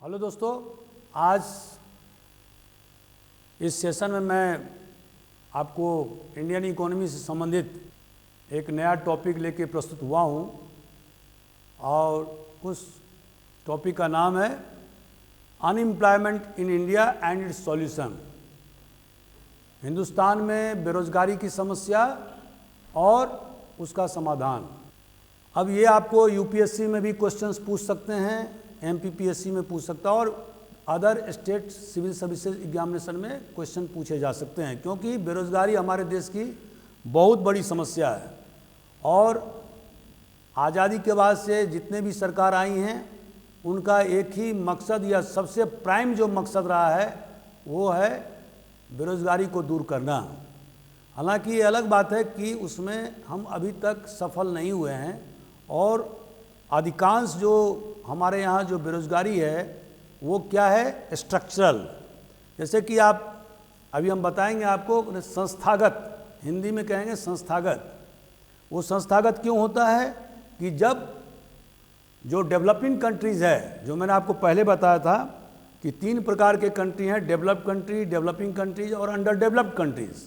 Hello दोस्तों, आज इस सेशन में मैं आपको इंडियन इकोनॉमी से संबंधित एक नया टॉपिक लेके प्रस्तुत हुआ हूँ और उस टॉपिक का नाम है unemployment in India and it's solution. Hindustan में बेरोजगारी की समस्या और उसका समाधान। अब ये आपको यूपीएससी में भी क्वेश्चंस पूछ सकते हैं, एमपीपीएससी में पूछ सकता है और other state civil services examination में क्वेश्चन पूछे जा सकते हैं, क्योंकि बेरोजगारी हमारे देश की बहुत बड़ी समस्या है। और आज़ादी के बाद से जितने भी सरकार आई हैं उनका एक ही मकसद या सबसे प्राइम जो मकसद रहा है वो है बेरोजगारी को दूर करना। हालांकि ये अलग बात है कि उसमें हम अभी तक सफल नहीं हुए हैं और अधिकांश जो हमारे यहाँ जो बेरोजगारी है वो क्या है, स्ट्रक्चरल। जैसे कि आप अभी हम बताएंगे आपको संस्थागत, हिंदी में कहेंगे संस्थागत। वो संस्थागत क्यों होता है कि जब जो डेवलपिंग कंट्रीज़ है, जो मैंने आपको पहले बताया था कि 3 प्रकार के कंट्री हैं, डेवलप्ड कंट्री, डेवलपिंग कंट्रीज और अंडर डेवलप्ड कंट्रीज़।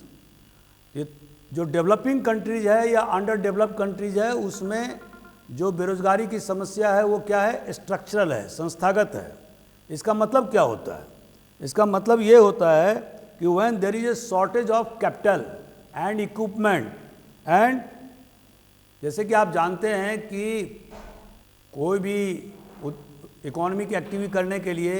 ये जो डेवलपिंग कंट्रीज है या अंडर डेवलप्ड कंट्रीज है उसमें जो बेरोजगारी की समस्या है वो क्या है, स्ट्रक्चरल है, संस्थागत है। इसका मतलब क्या होता है? इसका मतलब ये होता है कि when there is a shortage of capital and equipment and, जैसे कि आप जानते हैं कि कोई भी इकोनॉमिक एक्टिविटी करने के लिए,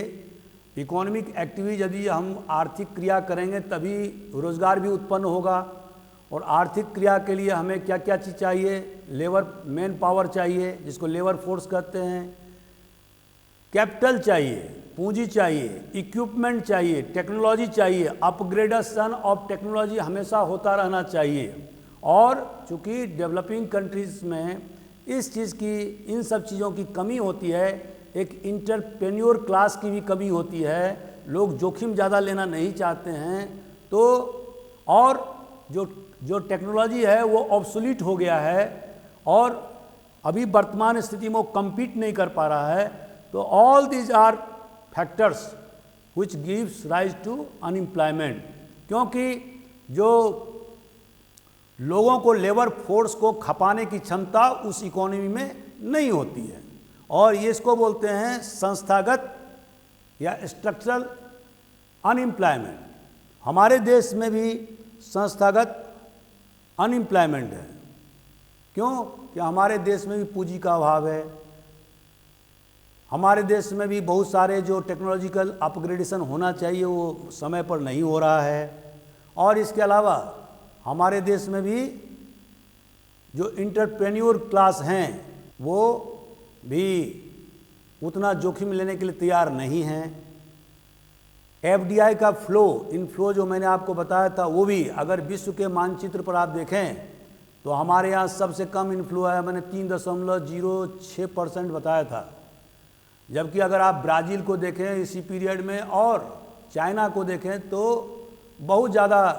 इकोनॉमिक एक्टिविटी यदि हम आर्थिक क्रिया करेंगे तभी रोजगार भी उत्पन्न होगा। और आर्थिक क्रिया के लिए हमें क्या क्या चीज़ चाहिए, लेबर मैन पावर चाहिए जिसको लेबर फोर्स कहते हैं, कैपिटल चाहिए, पूंजी चाहिए, इक्विपमेंट चाहिए, टेक्नोलॉजी चाहिए, अपग्रेडेशन ऑफ टेक्नोलॉजी हमेशा होता रहना चाहिए। और चूँकि डेवलपिंग कंट्रीज़ में इस चीज़ की, इन सब चीज़ों की कमी होती है, एक इंटरप्रेन्योर क्लास की भी कमी होती है, लोग जोखिम ज़्यादा लेना नहीं चाहते हैं, तो और जो टेक्नोलॉजी है वो ऑब्सोलीट हो गया है और अभी वर्तमान स्थिति में वो कम्पीट नहीं कर पा रहा है। तो all these are factors which gives rise to unemployment, क्योंकि जो लोगों को लेबर फोर्स को खपाने की क्षमता उस इकोनॉमी में नहीं होती है और ये इसको बोलते हैं संस्थागत या स्ट्रक्चरल अनएम्प्लॉयमेंट। हमारे देश में भी संस्थागत अनएम्प्लॉयमेंट है। क्यों? कि हमारे देश में भी पूंजी का अभाव है, हमारे देश में भी बहुत सारे जो टेक्नोलॉजिकल अपग्रेडेशन होना चाहिए वो समय पर नहीं हो रहा है। और इसके अलावा हमारे देश में भी जो इंटरप्रेन्योर क्लास हैं वो भी उतना जोखिम लेने के लिए तैयार नहीं हैं। एफडीआई का इनफ्लो जो मैंने आपको बताया था वो भी अगर विश्व के मानचित्र पर आप देखें तो हमारे यहाँ सबसे कम इनफ्लो है, मैंने 3.06% बताया था। जबकि अगर आप ब्राज़ील को देखें इसी पीरियड में और चाइना को देखें तो बहुत ज़्यादा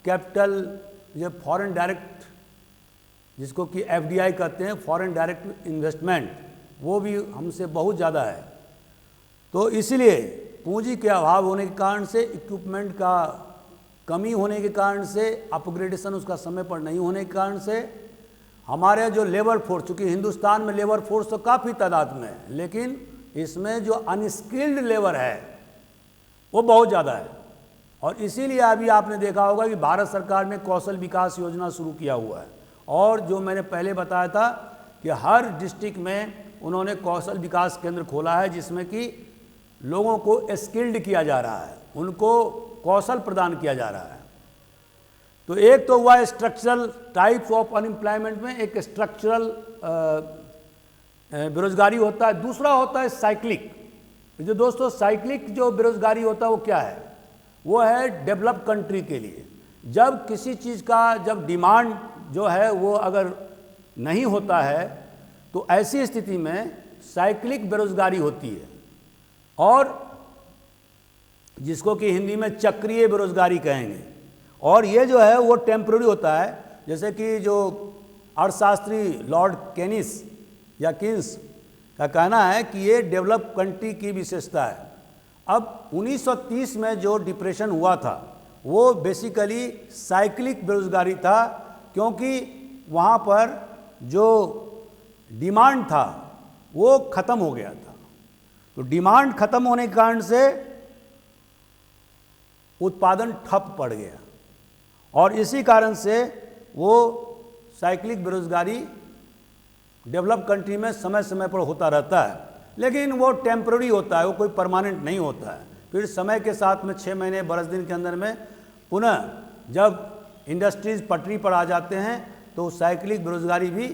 कैपिटल, ये फॉरेन डायरेक्ट जिसको कि एफडीआई कहते हैं, फॉरेन डायरेक्ट इन्वेस्टमेंट, वो भी हमसे बहुत ज़्यादा है। तो इसीलिए पूंजी के अभाव होने के कारण से, इक्विपमेंट का कमी होने के कारण से, अपग्रेडेशन उसका समय पर नहीं होने के कारण से हमारे जो लेबर फोर्स, चूँकि हिंदुस्तान में लेबर फोर्स तो काफ़ी तादाद में है लेकिन इसमें जो अनस्किल्ड लेबर है वो बहुत ज़्यादा है। और इसीलिए अभी आपने देखा होगा कि भारत सरकार ने कौशल विकास योजना शुरू किया हुआ है और जो मैंने पहले बताया था कि हर डिस्ट्रिक्ट में उन्होंने कौशल विकास केंद्र खोला है जिसमें कि लोगों को स्किल्ड किया जा रहा है, उनको कौशल प्रदान किया जा रहा है। तो एक तो हुआ स्ट्रक्चरल टाइप्स ऑफ अनएम्प्लॉयमेंट में, एक स्ट्रक्चरल बेरोजगारी होता है, दूसरा होता है साइक्लिक। जो दोस्तों साइक्लिक जो बेरोजगारी होता है वो क्या है, वो है डेवलप कंट्री के लिए। जब किसी चीज़ का जब डिमांड जो है वो अगर नहीं होता है तो ऐसी स्थिति में साइक्लिक बेरोजगारी होती है और जिसको कि हिंदी में चक्रीय बेरोजगारी कहेंगे। और ये जो है वो टेम्पररी होता है, जैसे कि जो अर्थशास्त्री लॉर्ड केनिस या किन्स का कहना है कि ये डेवलप कंट्री की विशेषता है। अब 1930 में जो डिप्रेशन हुआ था वो बेसिकली साइक्लिक बेरोजगारी था, क्योंकि वहाँ पर जो डिमांड था वो ख़त्म हो गया था। तो डिमांड ख़त्म होने के कारण से उत्पादन ठप पड़ गया और इसी कारण से वो साइक्लिक बेरोजगारी डेवलप कंट्री में समय समय पर होता रहता है, लेकिन वो टेम्पररी होता है, वो कोई परमानेंट नहीं होता है। फिर समय के साथ में 6 महीने 12 दिन के अंदर में पुनः जब इंडस्ट्रीज पटरी पर आ जाते हैं तो साइक्लिक बेरोजगारी भी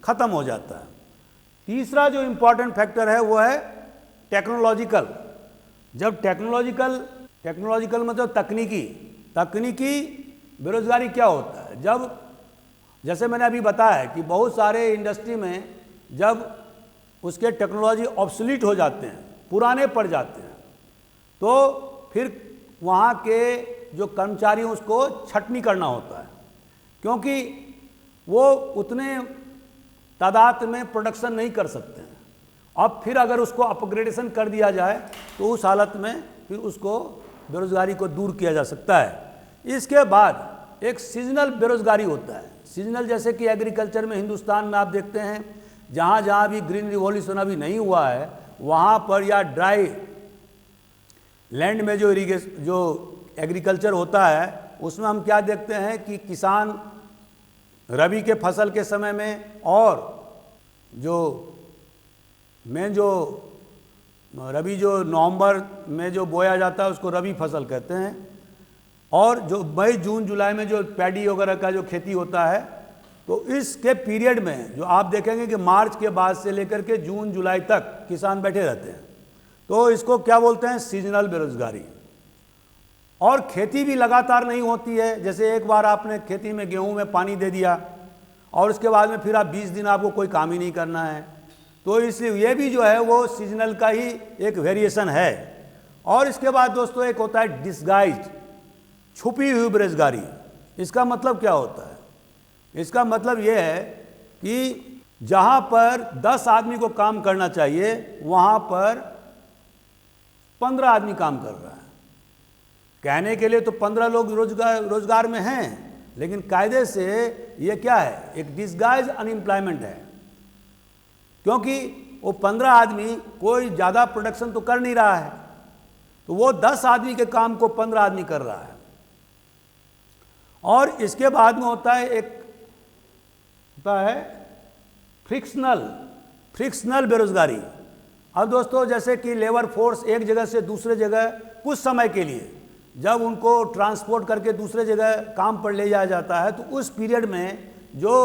ख़त्म हो जाता है। तीसरा जो इम्पॉर्टेंट फैक्टर है वो है टेक्नोलॉजिकल। जब टेक्नोलॉजिकल मतलब तकनीकी बेरोजगारी क्या होता है, जब जैसे मैंने अभी बताया कि बहुत सारे इंडस्ट्री में जब उसके टेक्नोलॉजी ऑब्सोलीट हो जाते हैं, पुराने पड़ जाते हैं, तो फिर वहाँ के जो कर्मचारी उसको छटनी करना होता है, क्योंकि वो उतने तादाद में प्रोडक्शन नहीं कर सकते हैं। अब फिर अगर उसको अपग्रेडेशन कर दिया जाए तो उस हालत में फिर उसको बेरोजगारी को दूर किया जा सकता है। इसके बाद एक सीजनल बेरोजगारी होता है। सीजनल जैसे कि एग्रीकल्चर में हिंदुस्तान में आप देखते हैं जहाँ जहाँ भी ग्रीन रिवॉल्यूशन अभी नहीं हुआ है वहाँ पर या ड्राई लैंड में जो एग्रीकल्चर होता है उसमें हम क्या देखते हैं कि किसान रबी के फसल के समय में और जो रबी जो नवंबर में जो बोया जाता है उसको रबी फसल कहते हैं, और जो मई जून जुलाई में जो पैडी वगैरह का जो खेती होता है तो इसके पीरियड में जो आप देखेंगे कि मार्च के बाद से लेकर के जून जुलाई तक किसान बैठे रहते हैं, तो इसको क्या बोलते हैं, सीजनल बेरोजगारी। और खेती भी लगातार नहीं होती है, जैसे एक बार आपने खेती में गेहूं में पानी दे दिया और उसके बाद में फिर आप 20 दिन आपको कोई काम ही नहीं करना है, तो इसलिए ये भी जो है वो सीजनल का ही एक वेरिएशन है। और इसके बाद दोस्तों एक होता है डिस्गाइज्ड, छुपी हुई बेरोजगारी। इसका मतलब क्या होता है, इसका मतलब ये है कि जहाँ पर 10 आदमी को काम करना चाहिए वहाँ पर 15 आदमी काम कर रहा है। कहने के लिए तो 15 लोग रोजगार में हैं, लेकिन कायदे से ये क्या है, एक डिस्गाइज अनएम्प्लॉयमेंट है, क्योंकि वो 15 आदमी कोई ज़्यादा प्रोडक्शन तो कर नहीं रहा है, तो वो 10 आदमी के काम को 15 आदमी कर रहा है। और इसके बाद में होता है फ्रिक्शनल बेरोजगारी। अब दोस्तों जैसे कि लेबर फोर्स एक जगह से दूसरे जगह कुछ समय के लिए जब उनको ट्रांसपोर्ट करके दूसरे जगह काम पर ले जाया जाता है, तो उस पीरियड में जो,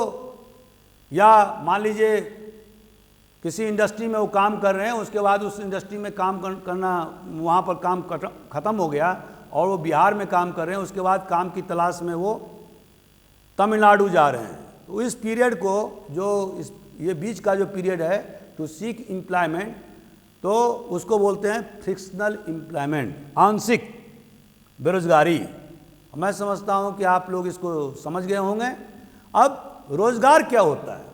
या मान लीजिए किसी इंडस्ट्री में वो काम कर रहे हैं, उसके बाद उस इंडस्ट्री में काम करना, वहाँ पर काम ख़त्म हो गया और वो बिहार में काम कर रहे हैं, उसके बाद काम की तलाश में वो तमिलनाडु जा रहे हैं, तो इस पीरियड को ये बीच का जो पीरियड है टू सीक एम्प्लॉयमेंट, तो उसको बोलते हैं फ्रिक्शनल एम्प्लॉयमेंट, आंशिक बेरोजगारी। मैं समझता हूँ कि आप लोग इसको समझ गए होंगे। अब रोजगार क्या होता है,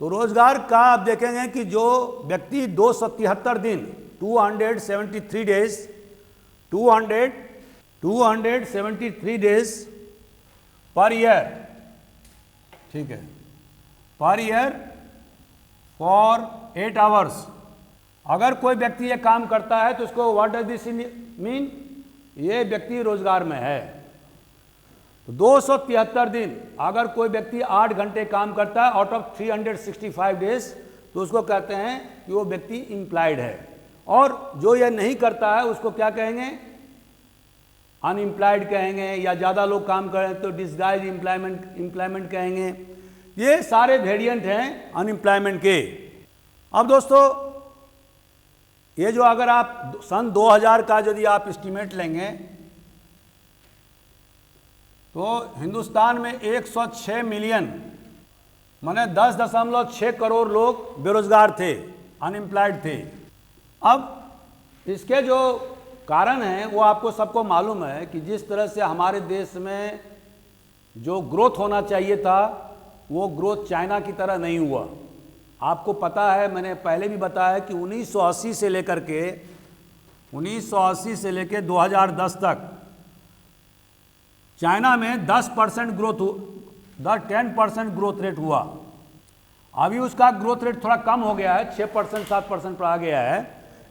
तो रोजगार का आप देखेंगे कि जो व्यक्ति 273 दिन 273 डेज पर ईयर, ठीक है, पर ईयर फॉर 8 आवर्स, अगर कोई व्यक्ति ये काम करता है तो उसको व्हाट डज दिस मीन, ये व्यक्ति रोजगार में है। तो 273 दिन अगर कोई व्यक्ति 8 घंटे काम करता है आउट ऑफ 365 डेज, तो उसको कहते हैं कि वो व्यक्ति एम्प्लॉयड है। और जो ये नहीं करता है उसको क्या कहेंगे, अनएम्प्लॉयड कहेंगे, या ज़्यादा लोग काम करें तो डिस्गाइज एम्प्लॉयमेंट कहेंगे। ये सारे वेरिएंट हैं अनएम्प्लॉयमेंट के। अब दोस्तों ये जो अगर आप सन 2000 का यदि आप एस्टीमेट लेंगे तो हिंदुस्तान में 106 मिलियन माने 10.6 करोड़ लोग बेरोजगार थे, अनएम्प्लॉयड थे। अब इसके जो कारण हैं वो आपको सबको मालूम है कि जिस तरह से हमारे देश में जो ग्रोथ होना चाहिए था वो ग्रोथ चाइना की तरह नहीं हुआ। आपको पता है, मैंने पहले भी बताया कि 1980 से लेकर के 2010 तक चाइना में 10% ग्रोथ 10% ग्रोथ रेट हुआ। अभी उसका ग्रोथ रेट थोड़ा कम हो गया है, 6% 7% पर आ गया है,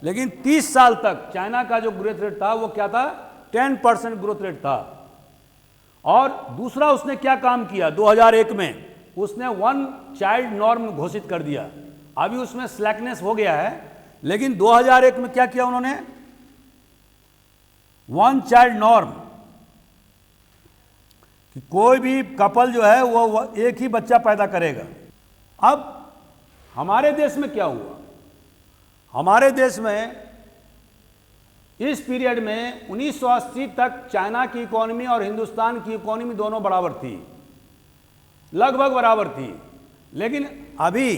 लेकिन 30 साल तक चाइना का जो ग्रोथ रेट था वो क्या था, 10% ग्रोथ रेट था। और दूसरा उसने क्या काम किया, 2001 में उसने 1 चाइल्ड नॉर्म घोषित कर दिया। अभी उसमें स्लैकनेस हो गया है, लेकिन 2001 में क्या किया उन्होंने, 1 चाइल्ड नॉर्म, कि कोई भी कपल जो है वो एक ही बच्चा पैदा करेगा। अब हमारे देश में क्या हुआ, हमारे देश में इस पीरियड में 1980 तक चाइना की इकोनॉमी और हिंदुस्तान की इकोनॉमी दोनों बराबर थी, लगभग बराबर थी। लेकिन अभी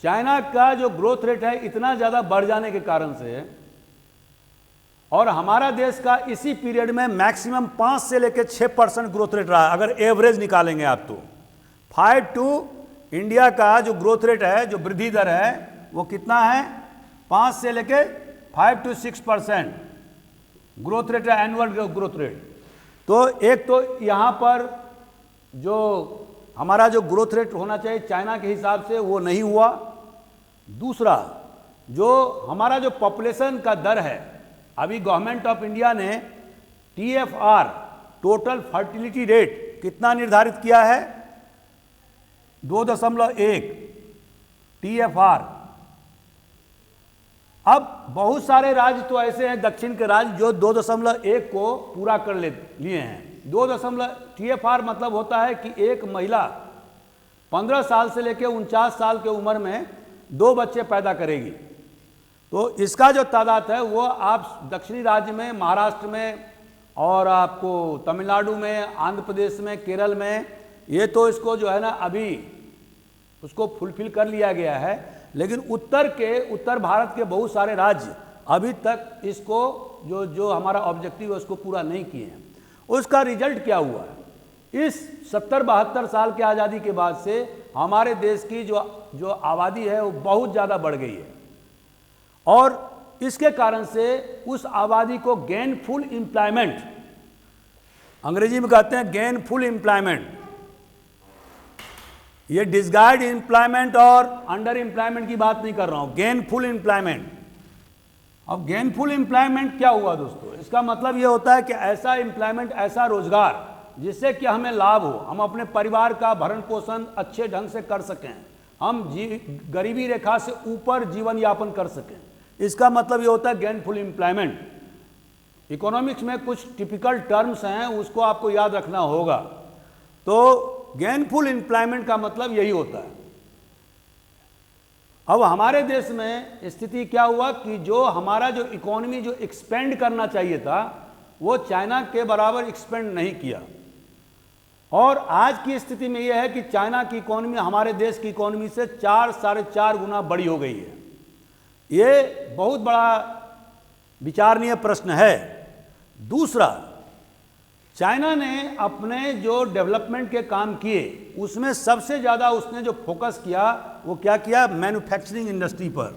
चाइना का जो ग्रोथ रेट है इतना ज़्यादा बढ़ जाने के कारण से, और हमारा देश का इसी पीरियड में मैक्सिमम 5 से लेकर 6% ग्रोथ रेट रहा है। अगर एवरेज निकालेंगे आप तो 5 टू इंडिया का जो ग्रोथ रेट है, जो वृद्धि दर है वो कितना है, 5 से लेकर 5 to 6% ग्रोथ रेट है, एनुअल ग्रोथ रेट। तो एक तो यहाँ पर जो हमारा जो ग्रोथ रेट होना चाहिए चाइना के हिसाब से वो नहीं हुआ। दूसरा, जो हमारा जो पॉपुलेशन का दर है, अभी गवर्नमेंट ऑफ इंडिया ने TFR टोटल फर्टिलिटी रेट कितना निर्धारित किया है, 2.1 TFR। अब बहुत सारे राज्य तो ऐसे हैं, दक्षिण के राज्य, जो 2.1 को पूरा कर लिए हैं। 2. TFR मतलब होता है कि एक महिला 15 साल से लेकर 49 साल के उम्र में 2 बच्चे पैदा करेगी। तो इसका जो तादाद है वो आप दक्षिणी राज्य में, महाराष्ट्र में, और आपको तमिलनाडु में, आंध्र प्रदेश में, केरल में, ये तो इसको जो है ना अभी उसको फुलफिल कर लिया गया है। लेकिन उत्तर भारत के बहुत सारे राज्य अभी तक इसको जो हमारा ऑब्जेक्टिव है उसको पूरा नहीं किए हैं। उसका रिजल्ट क्या हुआ है, इस 70-72 साल के आज़ादी के बाद से हमारे देश की जो आबादी है वो बहुत ज़्यादा बढ़ गई है, और इसके कारण से उस आबादी को गेनफुल एम्प्लॉयमेंट, अंग्रेजी में कहते हैं गेनफुल एम्प्लॉयमेंट, ये डिसगाइज्ड एम्प्लॉयमेंट और अंडर एम्प्लॉयमेंट की बात नहीं कर रहा हूं, गेनफुल एम्प्लॉयमेंट। अब गेनफुल एम्प्लॉयमेंट क्या हुआ दोस्तों, इसका मतलब ये होता है कि ऐसा एम्प्लॉयमेंट, ऐसा रोजगार जिससे कि हमें लाभ हो, हम अपने परिवार का भरण पोषण अच्छे ढंग से कर सकें, हम गरीबी रेखा से ऊपर जीवन यापन कर सकें। इसका मतलब ये होता है गेनफुल एम्प्लॉयमेंट। इकोनॉमिक्स में कुछ टिपिकल टर्म्स हैं, उसको आपको याद रखना होगा। तो गेनफुल एम्प्लॉयमेंट का मतलब यही होता है। अब हमारे देश में स्थिति क्या हुआ कि जो हमारा जो इकोनॉमी जो एक्सपेंड करना चाहिए था वो चाइना के बराबर एक्सपेंड नहीं किया, और आज की स्थिति में यह है कि चाइना की इकोनॉमी हमारे देश की इकोनॉमी से 4-4.5 गुना बड़ी हो गई है। ये बहुत बड़ा विचारणीय प्रश्न है। दूसरा, चाइना ने अपने जो डेवलपमेंट के काम किए उसमें सबसे ज़्यादा उसने जो फोकस किया वो क्या किया, मैन्युफैक्चरिंग इंडस्ट्री पर।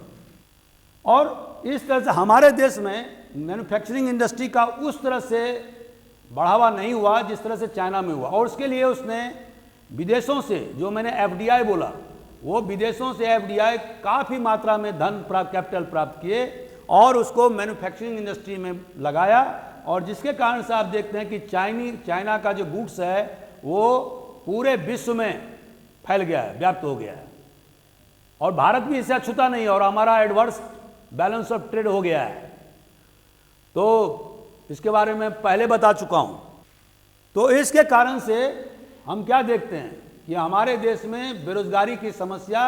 और इस तरह से हमारे देश में मैन्युफैक्चरिंग इंडस्ट्री का उस तरह से बढ़ावा नहीं हुआ जिस तरह से चाइना में हुआ। और उसके लिए उसने विदेशों से, जो मैंने FDI बोला, वो विदेशों से FDI काफ़ी मात्रा में धन प्राप्त, कैपिटल प्राप्त किए और उसको मैन्युफैक्चरिंग इंडस्ट्री में लगाया, और जिसके कारण से आप देखते हैं कि चाइना का जो गुड्स है वो पूरे विश्व में फैल गया है, व्याप्त हो गया है, और भारत भी इससे अछूता नहीं, और हमारा एडवर्स बैलेंस ऑफ ट्रेड हो गया है। तो इसके बारे में पहले बता चुका हूं। तो इसके कारण से हम क्या देखते हैं कि हमारे देश में बेरोजगारी की समस्या,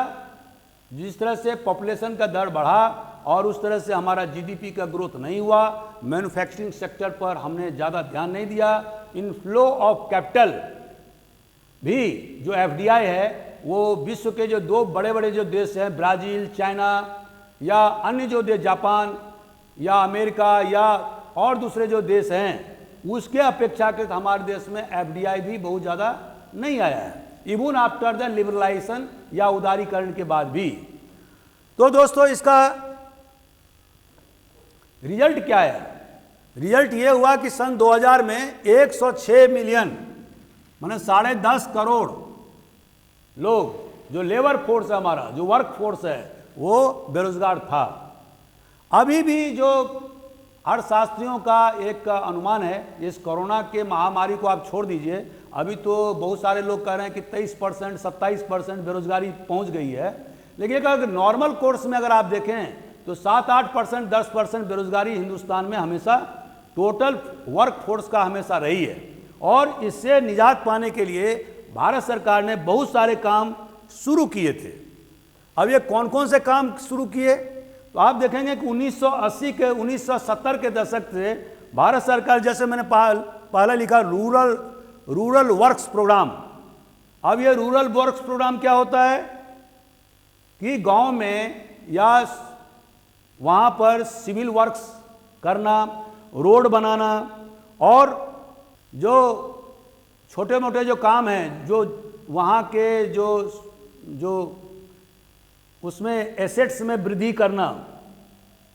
जिस तरह से पॉपुलेशन का दर बढ़ा और उस तरह से हमारा GDP का ग्रोथ नहीं हुआ, मैन्युफैक्चरिंग सेक्टर पर हमने ज़्यादा ध्यान नहीं दिया, इनफ्लो ऑफ कैपिटल भी जो FDI है वो विश्व के जो 2 बड़े बड़े जो देश हैं, ब्राज़ील, चाइना या अन्य जो देश, जापान या अमेरिका या और दूसरे जो देश हैं, उसके अपेक्षाकृत हमारे देश में FDI भी बहुत ज़्यादा नहीं आया है। इवन आफ्टर द लिबरलाइजेशन या उदारीकरण के बाद भी। तो दोस्तों इसका रिजल्ट क्या है? रिजल्ट ये हुआ कि सन 2000 में 106 मिलियन माने 10.5 करोड़ लोग, जो लेबर फोर्स है हमारा, जो वर्क फोर्स है, वो बेरोजगार था। अभी भी जो अर्थशास्त्रियों का एक अनुमान है, इस कोरोना के महामारी को आप छोड़ दीजिए, अभी तो बहुत सारे लोग कह रहे हैं कि 23%, 27% बेरोजगारी पहुंच गई है, लेकिन अगर नॉर्मल कोर्स में अगर आप देखें तो 7-8%, 10% बेरोजगारी हिंदुस्तान में हमेशा टोटल वर्क फोर्स का हमेशा रही है। और इससे निजात पाने के लिए भारत सरकार ने बहुत सारे काम शुरू किए थे। अब ये कौन कौन से काम शुरू किए, तो आप देखेंगे कि 1980 के 1970 के दशक से भारत सरकार, जैसे मैंने पहले लिखा, रूरल वर्क्स प्रोग्राम। अब ये रूरल वर्क्स प्रोग्राम क्या होता है कि गांव में या वहाँ पर सिविल वर्क्स करना, रोड बनाना, और जो छोटे मोटे जो काम हैं, जो वहाँ के जो उसमें एसेट्स में वृद्धि करना,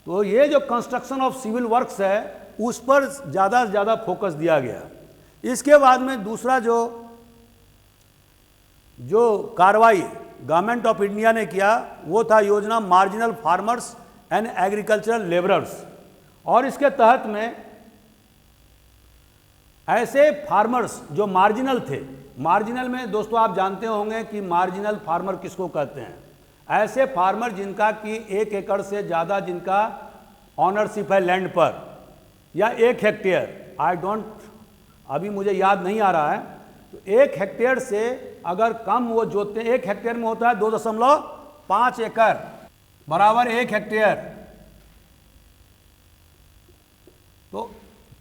तो ये जो कंस्ट्रक्शन ऑफ सिविल वर्क्स है उस पर ज़्यादा से ज़्यादा फोकस दिया गया। इसके बाद में दूसरा जो कार्रवाई गवर्नमेंट ऑफ इंडिया ने किया वो था योजना marginal farmers and agricultural labourers. और इसके तहत में ऐसे फार्मर्स जो मार्जिनल थे, मार्जिनल में दोस्तों आप जानते होंगे कि मार्जिनल फार्मर किसको कहते हैं, ऐसे फार्मर जिनका कि 1 एकड़ से ज़्यादा जिनका ऑनरशिप है लैंड पर, या 1 हेक्टेयर, अभी मुझे याद नहीं आ रहा है, तो 1 हेक्टेयर से अगर कम वो जोतते हैं, 1 हेक्टेयर में होता है 2.5 एकड़ बराबर 1 हेक्टेयर।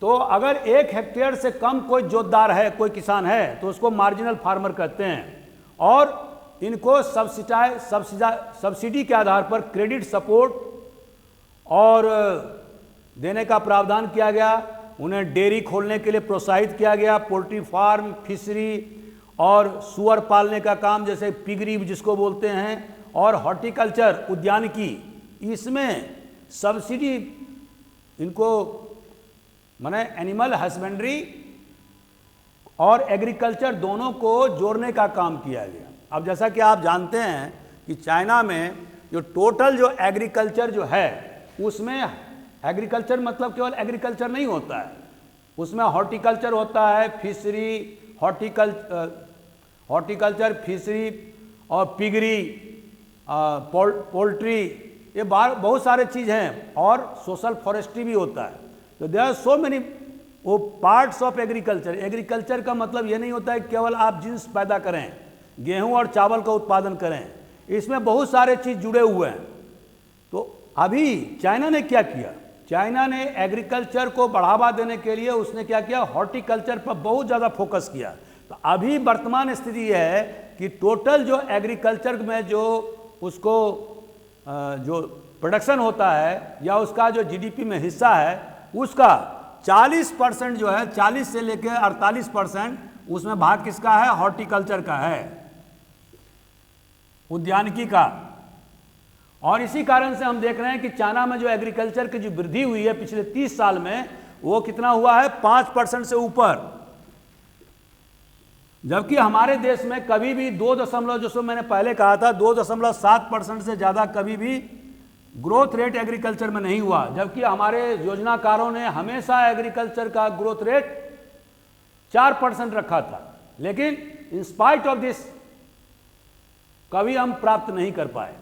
तो अगर 1 हेक्टेयर से कम कोई जोतदार है, कोई किसान है, तो उसको मार्जिनल फार्मर कहते हैं। और इनको सब्सिडी के आधार पर क्रेडिट सपोर्ट और देने का प्रावधान किया गया। उन्हें डेयरी खोलने के लिए प्रोत्साहित किया गया, पोल्ट्री फार्म, फिशरी और सुअर पालने का काम, जैसे पिगरी जिसको बोलते हैं, और हॉर्टिकल्चर, उद्यानिकी, इसमें सब्सिडी इनको माने एनिमल हस्बेंड्री और एग्रीकल्चर दोनों को जोड़ने का काम किया गया। अब जैसा कि आप जानते हैं कि चाइना में जो टोटल जो एग्रीकल्चर जो है, उसमें एग्रीकल्चर मतलब केवल एग्रीकल्चर नहीं होता है, उसमें हॉर्टिकल्चर होता है, फिशरी, हॉर्टिकल्चर, फिशरी और पिगरी, पोल्ट्री, ये बहुत सारे चीज़ हैं, और सोशल फॉरेस्ट्री भी होता है। तो देयर आर सो मेनी वो पार्ट्स ऑफ एग्रीकल्चर। एग्रीकल्चर का मतलब ये नहीं होता है केवल आप जिन्स पैदा करें, गेहूं और चावल का उत्पादन करें, इसमें बहुत सारे चीज़ जुड़े हुए हैं। तो अभी चाइना ने क्या किया, चाइना ने एग्रीकल्चर को बढ़ावा देने के लिए उसने क्या किया, हॉर्टिकल्चर पर बहुत ज़्यादा फोकस किया। तो अभी वर्तमान स्थिति यह है कि टोटल जो एग्रीकल्चर में जो उसको जो प्रोडक्शन होता है या उसका जो जीडीपी में हिस्सा है, उसका 40% जो है, 40 से लेकर 48% उसमें भाग किसका है, हॉर्टिकल्चर का है, उद्यानिकी का। और इसी कारण से हम देख रहे हैं कि चाइना में जो एग्रीकल्चर की जो वृद्धि हुई है पिछले 30 साल में, वो कितना हुआ है, 5% से ऊपर। जबकि हमारे देश में कभी भी 2, जो मैंने पहले कहा था 2.7% से ज़्यादा कभी भी ग्रोथ रेट एग्रीकल्चर में नहीं हुआ। जबकि हमारे योजनाकारों ने हमेशा एग्रीकल्चर का ग्रोथ रेट 4% रखा था, लेकिन इन स्पाइट ऑफ दिस कभी हम प्राप्त नहीं कर पाए।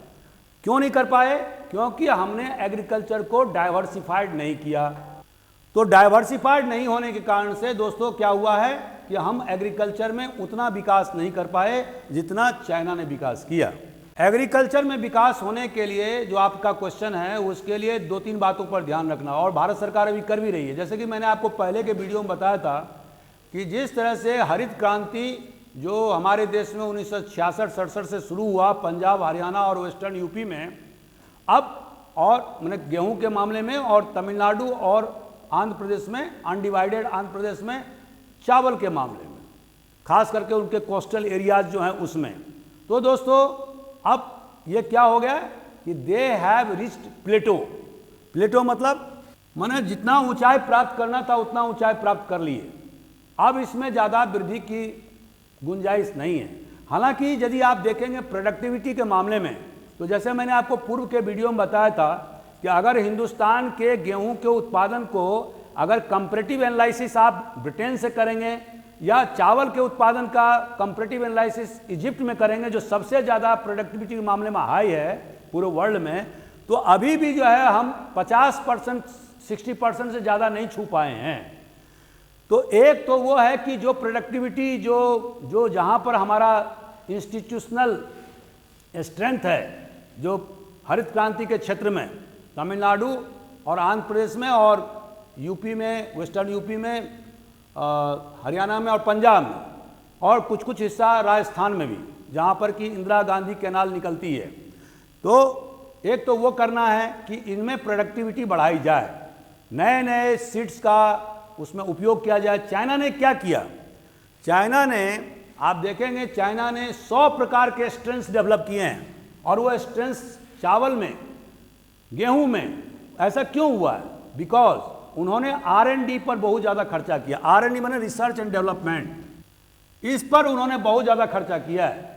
क्यों नहीं कर पाए? क्योंकि हमने एग्रीकल्चर को डाइवर्सिफाइड नहीं किया। तो डाइवर्सिफाइड नहीं होने के कारण से दोस्तों क्या हुआ है कि हम एग्रीकल्चर में उतना विकास नहीं कर पाए जितना चाइना ने विकास किया। एग्रीकल्चर में विकास होने के लिए जो आपका क्वेश्चन है, उसके लिए 2-3 बातों पर ध्यान रखना, और भारत सरकार अभी कर भी रही है। जैसे कि मैंने आपको पहले के वीडियो में बताया था कि जिस तरह से हरित क्रांति जो हमारे देश में 1966-67 से शुरू हुआ, पंजाब, हरियाणा और वेस्टर्न यूपी में, अब और मैंने गेहूं के मामले में, और तमिलनाडु और आंध्र प्रदेश में, अनडिवाइडेड आंध्र प्रदेश में चावल के मामले में, खास करके उनके कोस्टल एरियाज जो हैं उसमें। तो दोस्तों अब ये क्या हो गया कि दे हैव रिच्ड प्लेटो। प्लेटो मतलब माने जितना ऊंचाई प्राप्त करना था उतना ऊंचाई प्राप्त कर लिए, अब इसमें ज़्यादा वृद्धि की गुंजाइश नहीं है। हालांकि यदि आप देखेंगे प्रोडक्टिविटी के मामले में, तो जैसे मैंने आपको पूर्व के वीडियो में बताया था कि अगर हिंदुस्तान के गेहूं के उत्पादन को अगर कंपैरेटिव एनालिसिस आप ब्रिटेन से करेंगे या चावल के उत्पादन का कंपैरेटिव एनालिसिस इजिप्ट में करेंगे, जो सबसे ज़्यादा प्रोडक्टिविटी के मामले में हाई है पूरे वर्ल्ड में, तो अभी भी जो है हम 50% 60% से ज़्यादा नहीं छू पाए हैं। तो एक तो वो है कि जो प्रोडक्टिविटी जो जहाँ पर हमारा इंस्टीट्यूशनल स्ट्रेंथ है, जो हरित क्रांति के क्षेत्र में तमिलनाडु और आंध्र प्रदेश में और यूपी में, वेस्टर्न यूपी में, हरियाणा में और पंजाब में, और कुछ कुछ हिस्सा राजस्थान में भी जहाँ पर कि इंदिरा गांधी कैनाल निकलती है। तो एक तो वो करना है कि इनमें प्रोडक्टिविटी बढ़ाई जाए, नए नए सीड्स का उसमें उपयोग किया जाए। चाइना ने क्या किया, चाइना ने, आप देखेंगे चाइना ने 100 प्रकार के स्ट्रेंथ्स डेवलप किए हैं, और वो स्ट्रेंथ्स चावल में, गेहूं में। ऐसा क्यों हुआ है? बिकॉज उन्होंने R&D पर बहुत ज़्यादा खर्चा किया। R&D माने रिसर्च एंड डेवलपमेंट, इस पर उन्होंने बहुत ज़्यादा खर्चा किया है,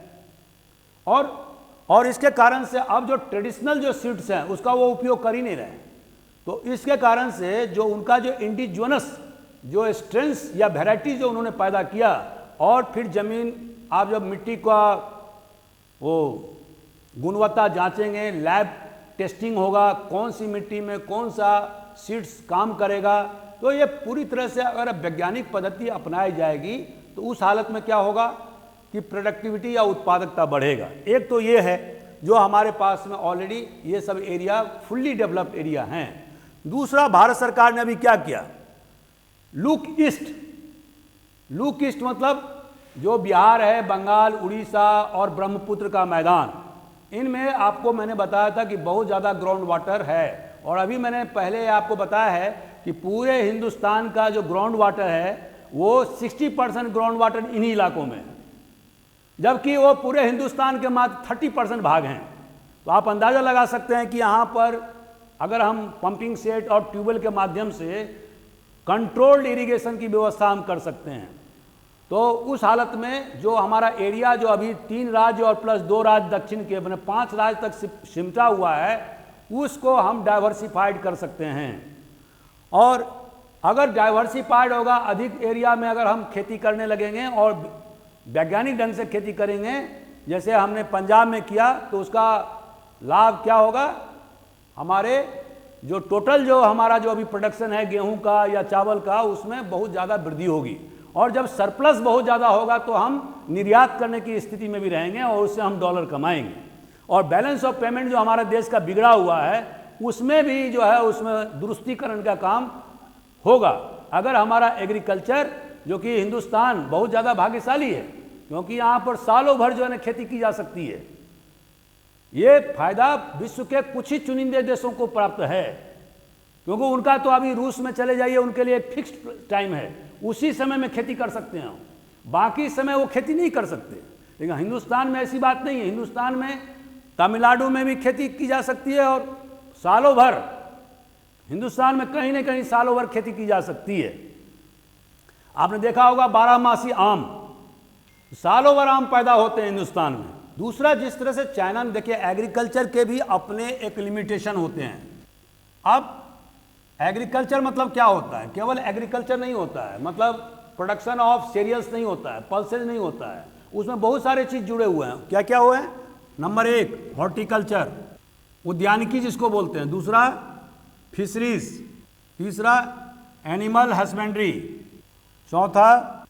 और इसके कारण से अब जो ट्रेडिशनल जो सीड्स हैं उसका वो उपयोग कर ही नहीं रहे। तो इसके कारण से जो उनका जो इंडिजिनस जो स्ट्रेंथ्स या वेराइटी जो उन्होंने पैदा किया, और फिर ज़मीन, आप जब मिट्टी का वो गुणवत्ता जांचेंगे, लैब टेस्टिंग होगा, कौन सी मिट्टी में कौन सा सीड्स काम करेगा, तो ये पूरी तरह से अगर वैज्ञानिक पद्धति अपनाई जाएगी तो उस हालत में क्या होगा कि प्रोडक्टिविटी या उत्पादकता बढ़ेगा। एक तो ये है जो हमारे पास में ऑलरेडी ये सब एरिया फुल्ली डेवलप्ड एरिया हैं। दूसरा, भारत सरकार ने अभी क्या किया, लुक ईस्ट। लुक ईस्ट मतलब जो बिहार है, बंगाल, उड़ीसा और ब्रह्मपुत्र का मैदान, इनमें आपको मैंने बताया था कि बहुत ज़्यादा ग्राउंड वाटर है। और अभी मैंने पहले आपको बताया है कि पूरे हिंदुस्तान का जो ग्राउंड वाटर है वो 60% ग्राउंड वाटर इन्हीं इलाकों में, जबकि वो पूरे हिंदुस्तान के मात्र 30% भाग हैं। तो आप अंदाज़ा लगा सकते हैं कि यहाँ पर अगर हम पंपिंग सेट और ट्यूबवेल के माध्यम से कंट्रोल्ड इरिगेशन की व्यवस्था हम कर सकते हैं, तो उस हालत में जो हमारा एरिया जो अभी 3 राज्य और प्लस 2 राज्य दक्षिण के, मैंने 5 राज्य तक सिमटा हुआ है, उसको हम डाइवर्सिफाइड कर सकते हैं। और अगर डाइवर्सिफाइड होगा, अधिक एरिया में अगर हम खेती करने लगेंगे और वैज्ञानिक ढंग से खेती करेंगे, जैसे हमने पंजाब में किया, तो उसका लाभ क्या होगा, हमारे जो टोटल जो हमारा जो अभी प्रोडक्शन है गेहूं का या चावल का, उसमें बहुत ज़्यादा वृद्धि होगी। और जब सरप्लस बहुत ज़्यादा होगा तो हम निर्यात करने की स्थिति में भी रहेंगे और उससे हम डॉलर कमाएंगे। और बैलेंस ऑफ पेमेंट जो हमारे देश का बिगड़ा हुआ है, उसमें भी जो है उसमें दुरुस्तीकरण का काम होगा, अगर हमारा एग्रीकल्चर, जो कि हिंदुस्तान बहुत ज़्यादा भाग्यशाली है क्योंकि यहाँ पर सालों भर जो है खेती की जा सकती है। ये फायदा विश्व के कुछ ही चुनिंदे देशों को प्राप्त है, क्योंकि उनका तो अभी रूस में चले जाइए, उनके लिए एक फिक्स्ड टाइम है, उसी समय में खेती कर सकते हैं, बाकी समय वो खेती नहीं कर सकते। लेकिन हिंदुस्तान में ऐसी बात नहीं है। हिंदुस्तान में तमिलनाडु में भी खेती की जा सकती है और सालों भर हिंदुस्तान में कहीं न कहीं सालों भर खेती की जा सकती है। आपने देखा होगा 12मासी आम, सालों भर आम पैदा होते हैं हिंदुस्तान में। दूसरा, जिस तरह से चाइना ने, देखिए एग्रीकल्चर के भी अपने एक लिमिटेशन होते हैं। अब एग्रीकल्चर मतलब क्या होता है, केवल एग्रीकल्चर नहीं होता है, मतलब प्रोडक्शन ऑफ सीरियल्स नहीं होता है, पल्सेज नहीं होता है, उसमें बहुत सारे चीज़ जुड़े हुए हैं। क्या क्या हुए हैं? नंबर 1 हॉर्टिकल्चर, उद्यानिकी जिसको बोलते हैं। दूसरा फिशरीज। तीसरा एनिमल हस्बेंड्री। चौथा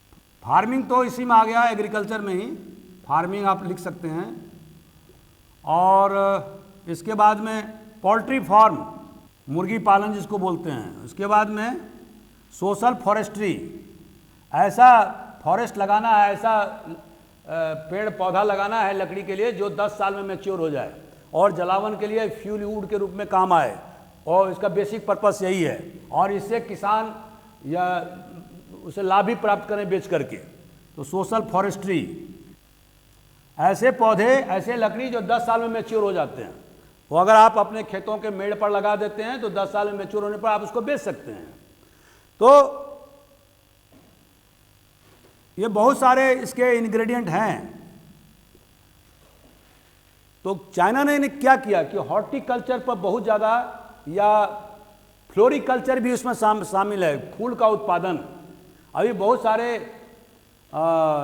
फार्मिंग, तो इसी में आ गया, एग्रीकल्चर में ही फार्मिंग आप लिख सकते हैं। और इसके बाद में पोल्ट्री फार्म, मुर्गी पालन जिसको बोलते हैं। उसके बाद में सोशल फॉरेस्ट्री, ऐसा फॉरेस्ट लगाना है, ऐसा पेड़ पौधा लगाना है लकड़ी के लिए जो 10 साल में मैच्योर हो जाए और जलावन के लिए फ्यूल वुड के रूप में काम आए, और इसका बेसिक पर्पस यही है। और इससे किसान या उसे लाभ भी प्राप्त करें बेच करके। तो सोशल फॉरेस्ट्री, ऐसे पौधे, ऐसे लकड़ी जो 10 साल में मैच्योर हो जाते हैं, वो अगर आप अपने खेतों के मेड़ पर लगा देते हैं तो 10 साल में मैच्योर होने पर आप उसको बेच सकते हैं। तो ये बहुत सारे इसके इंग्रेडिएंट हैं। तो चाइना ने क्या किया कि हॉर्टिकल्चर पर बहुत ज़्यादा, या फ्लोरिकल्चर भी उसमें शामिल है, फूल का उत्पादन। अभी बहुत सारे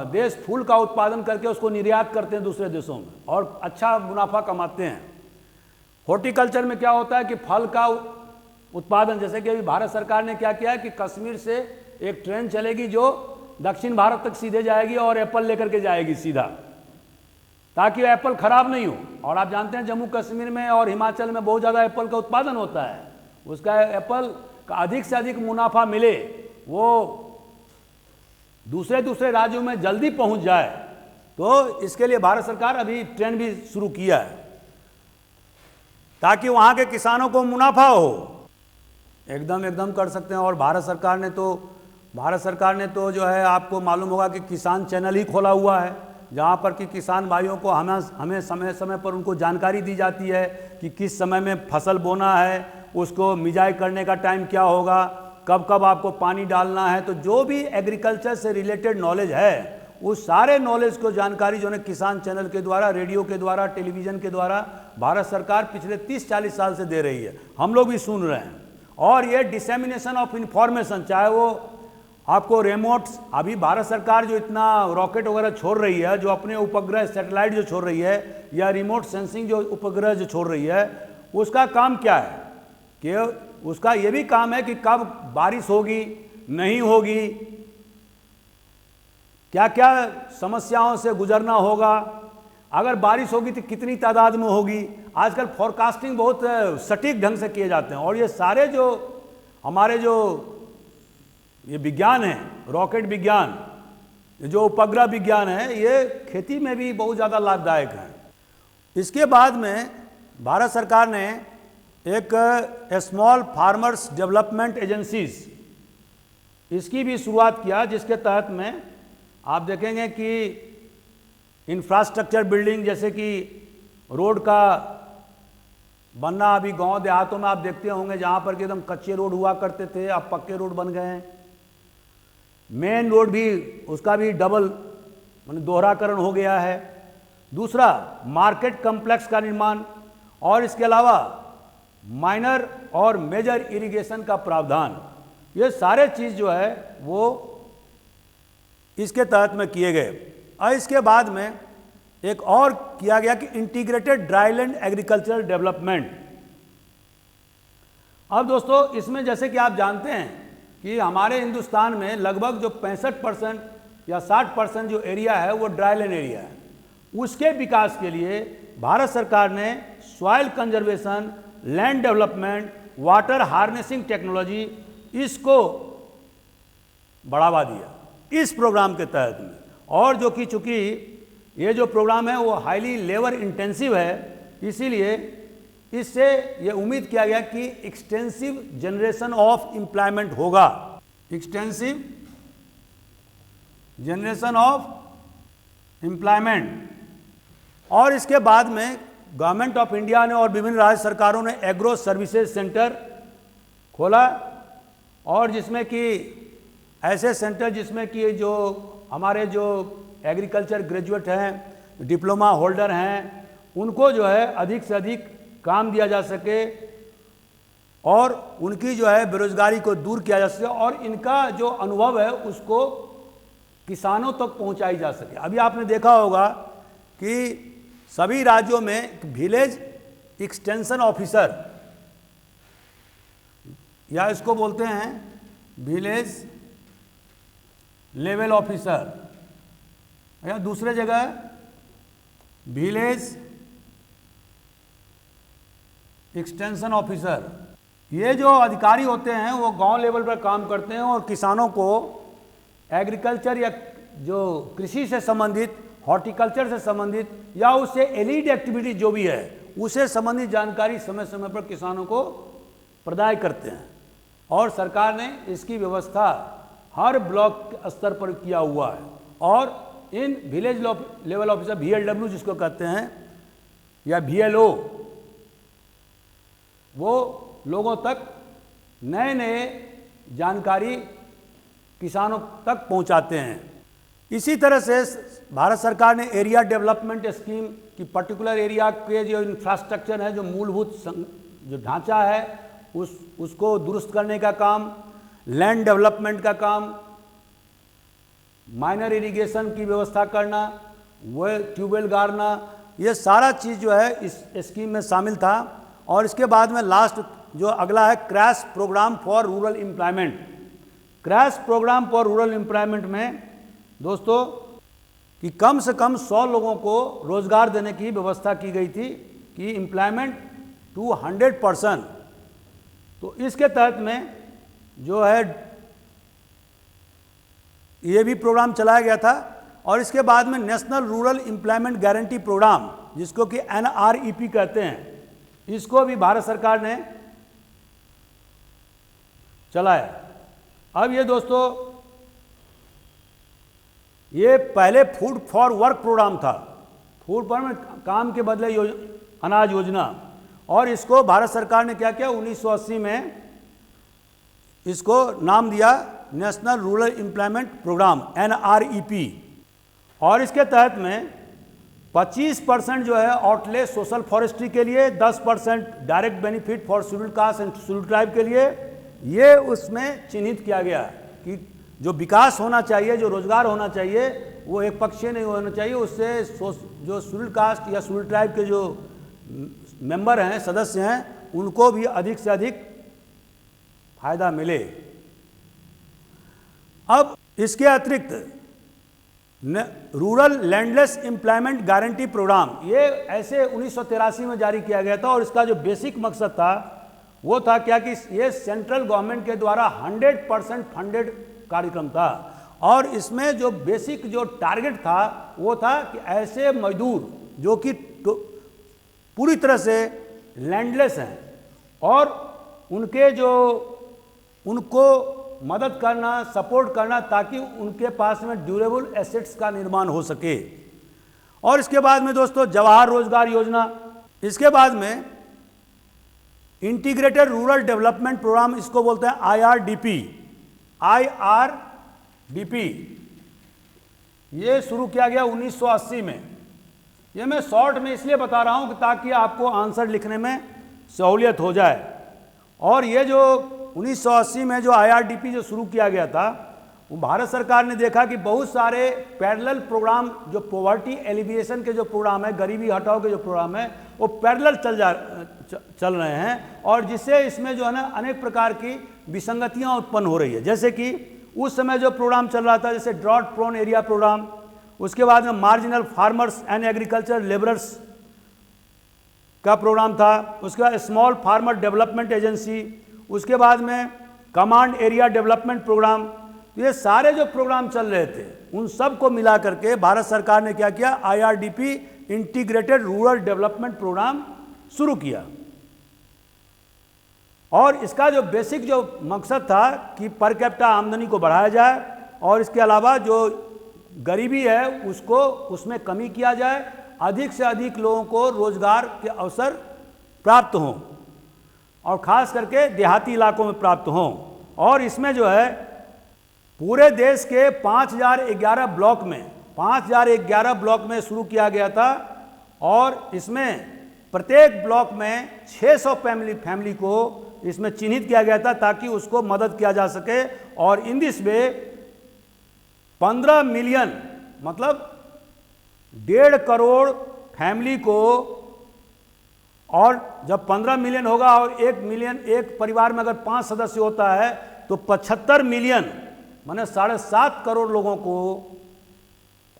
देश फूल का उत्पादन करके उसको निर्यात करते हैं दूसरे देशों में और अच्छा मुनाफा कमाते हैं। हॉर्टिकल्चर में क्या होता है कि फल का उत्पादन, जैसे कि अभी भारत सरकार ने क्या किया है कि कश्मीर से एक ट्रेन चलेगी जो दक्षिण भारत तक सीधे जाएगी और एप्पल लेकर के जाएगी सीधा, ताकि एप्पल खराब नहीं हो। और आप जानते हैं जम्मू कश्मीर में और हिमाचल में बहुत ज़्यादा एप्पल का उत्पादन होता है, उसका एप्पल का अधिक से अधिक मुनाफा मिले, वो दूसरे राज्यों में जल्दी पहुंच जाए, तो इसके लिए भारत सरकार अभी ट्रेन भी शुरू किया है ताकि वहाँ के किसानों को मुनाफा हो। एकदम कर सकते हैं। और भारत सरकार ने तो जो है, आपको मालूम होगा कि किसान चैनल ही खोला हुआ है, जहाँ पर कि किसान भाइयों को हमें समय समय पर उनको जानकारी दी जाती है कि किस समय में फसल बोना है, उसको मिजाई करने का टाइम क्या होगा, कब कब आपको पानी डालना है। तो जो भी एग्रीकल्चर से रिलेटेड नॉलेज है, उस सारे नॉलेज को जानकारी जो है किसान चैनल के द्वारा, रेडियो के द्वारा, टेलीविज़न के द्वारा भारत सरकार पिछले 30-40 साल से दे रही है। हम लोग भी सुन रहे हैं। और ये डिसेमिनेशन ऑफ इंफॉर्मेशन, चाहे वो आपको रिमोट्स, अभी भारत सरकार जो इतना रॉकेट वगैरह छोड़ रही है, जो अपने उपग्रह सैटेलाइट जो छोड़ रही है, या रिमोट सेंसिंग जो उपग्रह जो छोड़ रही है, उसका काम क्या है कि उसका ये भी काम है कि कब बारिश होगी, नहीं होगी, क्या क्या समस्याओं से गुजरना होगा, अगर बारिश होगी तो कितनी तादाद में होगी। आजकल फोरकास्टिंग बहुत सटीक ढंग से किए जाते हैं। और ये सारे जो हमारे जो ये विज्ञान है, रॉकेट विज्ञान, जो उपग्रह विज्ञान है, ये खेती में भी बहुत ज़्यादा लाभदायक है। इसके बाद में भारत सरकार ने एक स्मॉल फार्मर्स डेवलपमेंट एजेंसीज, इसकी भी शुरुआत किया, जिसके तहत में आप देखेंगे कि इंफ्रास्ट्रक्चर बिल्डिंग, जैसे कि रोड का बनना, अभी गांव देहातों में आप देखते होंगे जहां पर कि एकदम कच्चे रोड हुआ करते थे, अब पक्के रोड बन गए हैं। मेन रोड भी, उसका भी डबल माने दोहराकरण हो गया है। दूसरा, मार्केट कम्प्लेक्स का निर्माण, और इसके अलावा माइनर और मेजर इरिगेशन का प्रावधान, ये सारे चीज़ जो है वो इसके तहत में किए गए। और इसके बाद में एक और किया गया कि इंटीग्रेटेड ड्राईलैंड एग्रीकल्चरल डेवलपमेंट। अब दोस्तों, इसमें जैसे कि आप जानते हैं कि हमारे हिंदुस्तान में लगभग जो 65% या 60% जो एरिया है वो ड्राईलैंड एरिया है। उसके विकास के लिए भारत सरकार ने soil conservation, land development, water harnessing technology, इसको बढ़ावा दिया इस प्रोग्राम के तहत में। और जो कि चूंकि ये जो प्रोग्राम है वो हाईली लेबर इंटेंसिव है, इसीलिए इससे ये उम्मीद किया गया कि एक्सटेंसिव जनरेशन ऑफ एम्प्लॉयमेंट होगा, एक्सटेंसिव जनरेशन ऑफ एम्प्लॉयमेंट। और इसके बाद में गवर्नमेंट ऑफ इंडिया ने और विभिन्न राज्य सरकारों ने एग्रो सर्विसेज सेंटर खोला, और जिसमें कि ऐसे सेंटर जिसमें कि जो हमारे जो एग्रीकल्चर ग्रेजुएट हैं, डिप्लोमा होल्डर हैं, उनको जो है अधिक से अधिक काम दिया जा सके और उनकी जो है बेरोजगारी को दूर किया जा सके, और इनका जो अनुभव है उसको किसानों तक पहुंचाई जा सके। अभी आपने देखा होगा कि सभी राज्यों में विलेज एक्सटेंशन ऑफिसर, या इसको बोलते हैं विलेज लेवल ऑफिसर, या दूसरे जगह विलेज एक्सटेंशन ऑफिसर। ये जो अधिकारी होते हैं वो गांव लेवल पर काम करते हैं और किसानों को एग्रीकल्चर या जो कृषि से संबंधित, हॉर्टिकल्चर से संबंधित या उससे एलिड एक्टिविटी जो भी है उससे संबंधित जानकारी समय समय पर किसानों को प्रदान करते हैं। और सरकार ने इसकी व्यवस्था हर ब्लॉक स्तर पर किया हुआ है, और in village level officer VLW जिसको कहते हैं या VLO, वो लोगों तक नए नए जानकारी किसानों तक पहुंचाते हैं। इसी तरह से भारत सरकार ने एरिया डेवलपमेंट स्कीम की पर्टिकुलर एरिया के जो इंफ्रास्ट्रक्चर है, जो मूलभूत जो ढांचा है उसको दुरुस्त करने का काम, लैंड डेवलपमेंट का काम, माइनर इरिगेशन की व्यवस्था करना, वो ट्यूबवेल गाड़ना, ये सारा चीज़ जो है इस स्कीम में शामिल था। और इसके बाद में लास्ट जो अगला है crash programme for rural employment. Crash programme for rural employment में दोस्तों कि कम से कम 100 लोगों को रोजगार देने की व्यवस्था की गई थी कि एम्प्लॉयमेंट टू 100%। तो इसके तहत में जो है ये भी प्रोग्राम चलाया गया था। और इसके बाद में national rural employment guarantee programme जिसको कि NREP कहते हैं, इसको भी भारत सरकार ने चलाया। अब ये दोस्तों ये पहले फूड फॉर वर्क प्रोग्राम था, फूड पर काम के बदले अनाज योजना, और इसको भारत सरकार ने क्या किया 1980 में इसको नाम दिया national rural employment programme NREP। और इसके तहत में 25% जो है आउटले सोशल फॉरेस्ट्री के लिए, 10% direct benefit for schedule caste and schedule tribe के लिए, ये उसमें चिन्हित किया गया कि जो विकास होना चाहिए, जो रोजगार होना चाहिए, वो एक पक्षीय नहीं होना चाहिए, उससे जो शेड्यूल कास्ट या शेड्यूल ट्राइब के जो मेंबर हैं, सदस्य हैं, उनको भी अधिक से अधिक फायदा मिले। अब इसके अतिरिक्त rural landless employment guarantee programme, ये ऐसे 1983 में जारी किया गया था। और इसका जो बेसिक मकसद था वो था क्या कि ये सेंट्रल गवर्नमेंट के द्वारा 100% फंडेड कार्यक्रम था। और इसमें जो बेसिक जो टारगेट था वो था कि ऐसे मजदूर जो कि पूरी तरह से लैंडलेस हैं और उनको मदद करना, सपोर्ट करना, ताकि उनके पास में ड्यूरेबल एसेट्स का निर्माण हो सके। और इसके बाद में दोस्तों जवाहर रोजगार योजना, इसके बाद में इंटीग्रेटेड रूरल डेवलपमेंट प्रोग्राम, इसको बोलते हैं IRDP, ये शुरू किया गया 1980 में। ये मैं शॉर्ट में इसलिए बता रहा हूं कि ताकि आपको आंसर लिखने में सहूलियत हो जाए। और ये जो 1980 में जो IRDP जो शुरू किया गया था, वो भारत सरकार ने देखा कि बहुत सारे पैरेलल प्रोग्राम, जो पॉवर्टी एलिविएशन के जो प्रोग्राम है, गरीबी हटाओ के जो प्रोग्राम है, वो पैरेलल चल रहे हैं, और जिससे इसमें जो है ना अनेक प्रकार की विसंगतियां उत्पन्न हो रही है। जैसे कि उस समय जो प्रोग्राम चल रहा था, जैसे ड्रॉट प्रोन एरिया प्रोग्राम, उसके बाद में marginal farmers and agriculture labourers का प्रोग्राम था, उसके बाद स्मॉल फार्मर डेवलपमेंट एजेंसी, उसके बाद में कमांड एरिया डेवलपमेंट प्रोग्राम। ये सारे जो प्रोग्राम चल रहे थे उन सब को मिला करके भारत सरकार ने क्या किया, IRDP integrated rural development programme शुरू किया। और इसका जो बेसिक जो मकसद था कि पर कैपिटा आमदनी को बढ़ाया जाए, और इसके अलावा जो गरीबी है उसको उसमें कमी किया जाए, अधिक से अधिक लोगों को रोजगार के अवसर प्राप्त हों, और ख़ास करके देहाती इलाकों में प्राप्त हों। और इसमें जो है पूरे देश के 5011 ब्लॉक में शुरू किया गया था। और इसमें प्रत्येक ब्लॉक में 600 फैमिली को इसमें चिन्हित किया गया था ताकि उसको मदद किया जा सके। और इन दिस वे 15 मिलियन मतलब 1.5 करोड़ फैमिली को, और जब 15 मिलियन होगा और 1 मिलियन एक परिवार में अगर 5 सदस्य होता है तो 75 मिलियन माने 7.5 करोड़ लोगों को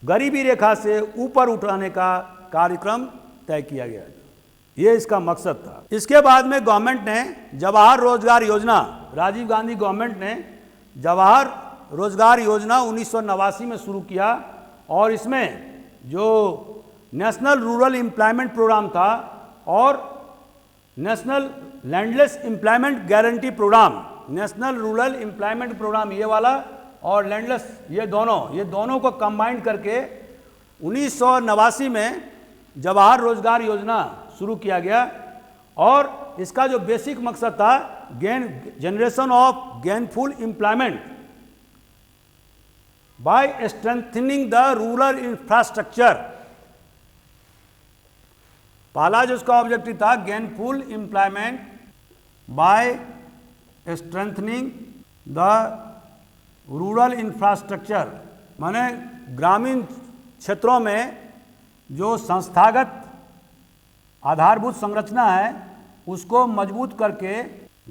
गरीबी रेखा से ऊपर उठाने का कार्यक्रम तय किया गया। ये इसका मकसद था। इसके बाद में गवर्नमेंट ने जवाहर रोजगार योजना, राजीव गांधी गवर्नमेंट ने जवाहर रोजगार योजना 1989 में शुरू किया। और इसमें जो नेशनल रूरल एम्प्लॉयमेंट प्रोग्राम था और national landless employment guarantee programme, national rural employment programme ये वाला, और लैंडलेस, ये दोनों को कंबाइन करके 1989 में जवाहर रोजगार योजना शुरू किया गया। और इसका जो बेसिक मकसद था, generation of gainful employment bye strengthening the rural infrastructure. पहला जो उसका ऑब्जेक्टिव था, gainful employment bye strengthening the rural infrastructure, माने ग्रामीण क्षेत्रों में जो संस्थागत आधारभूत संरचना है उसको मजबूत करके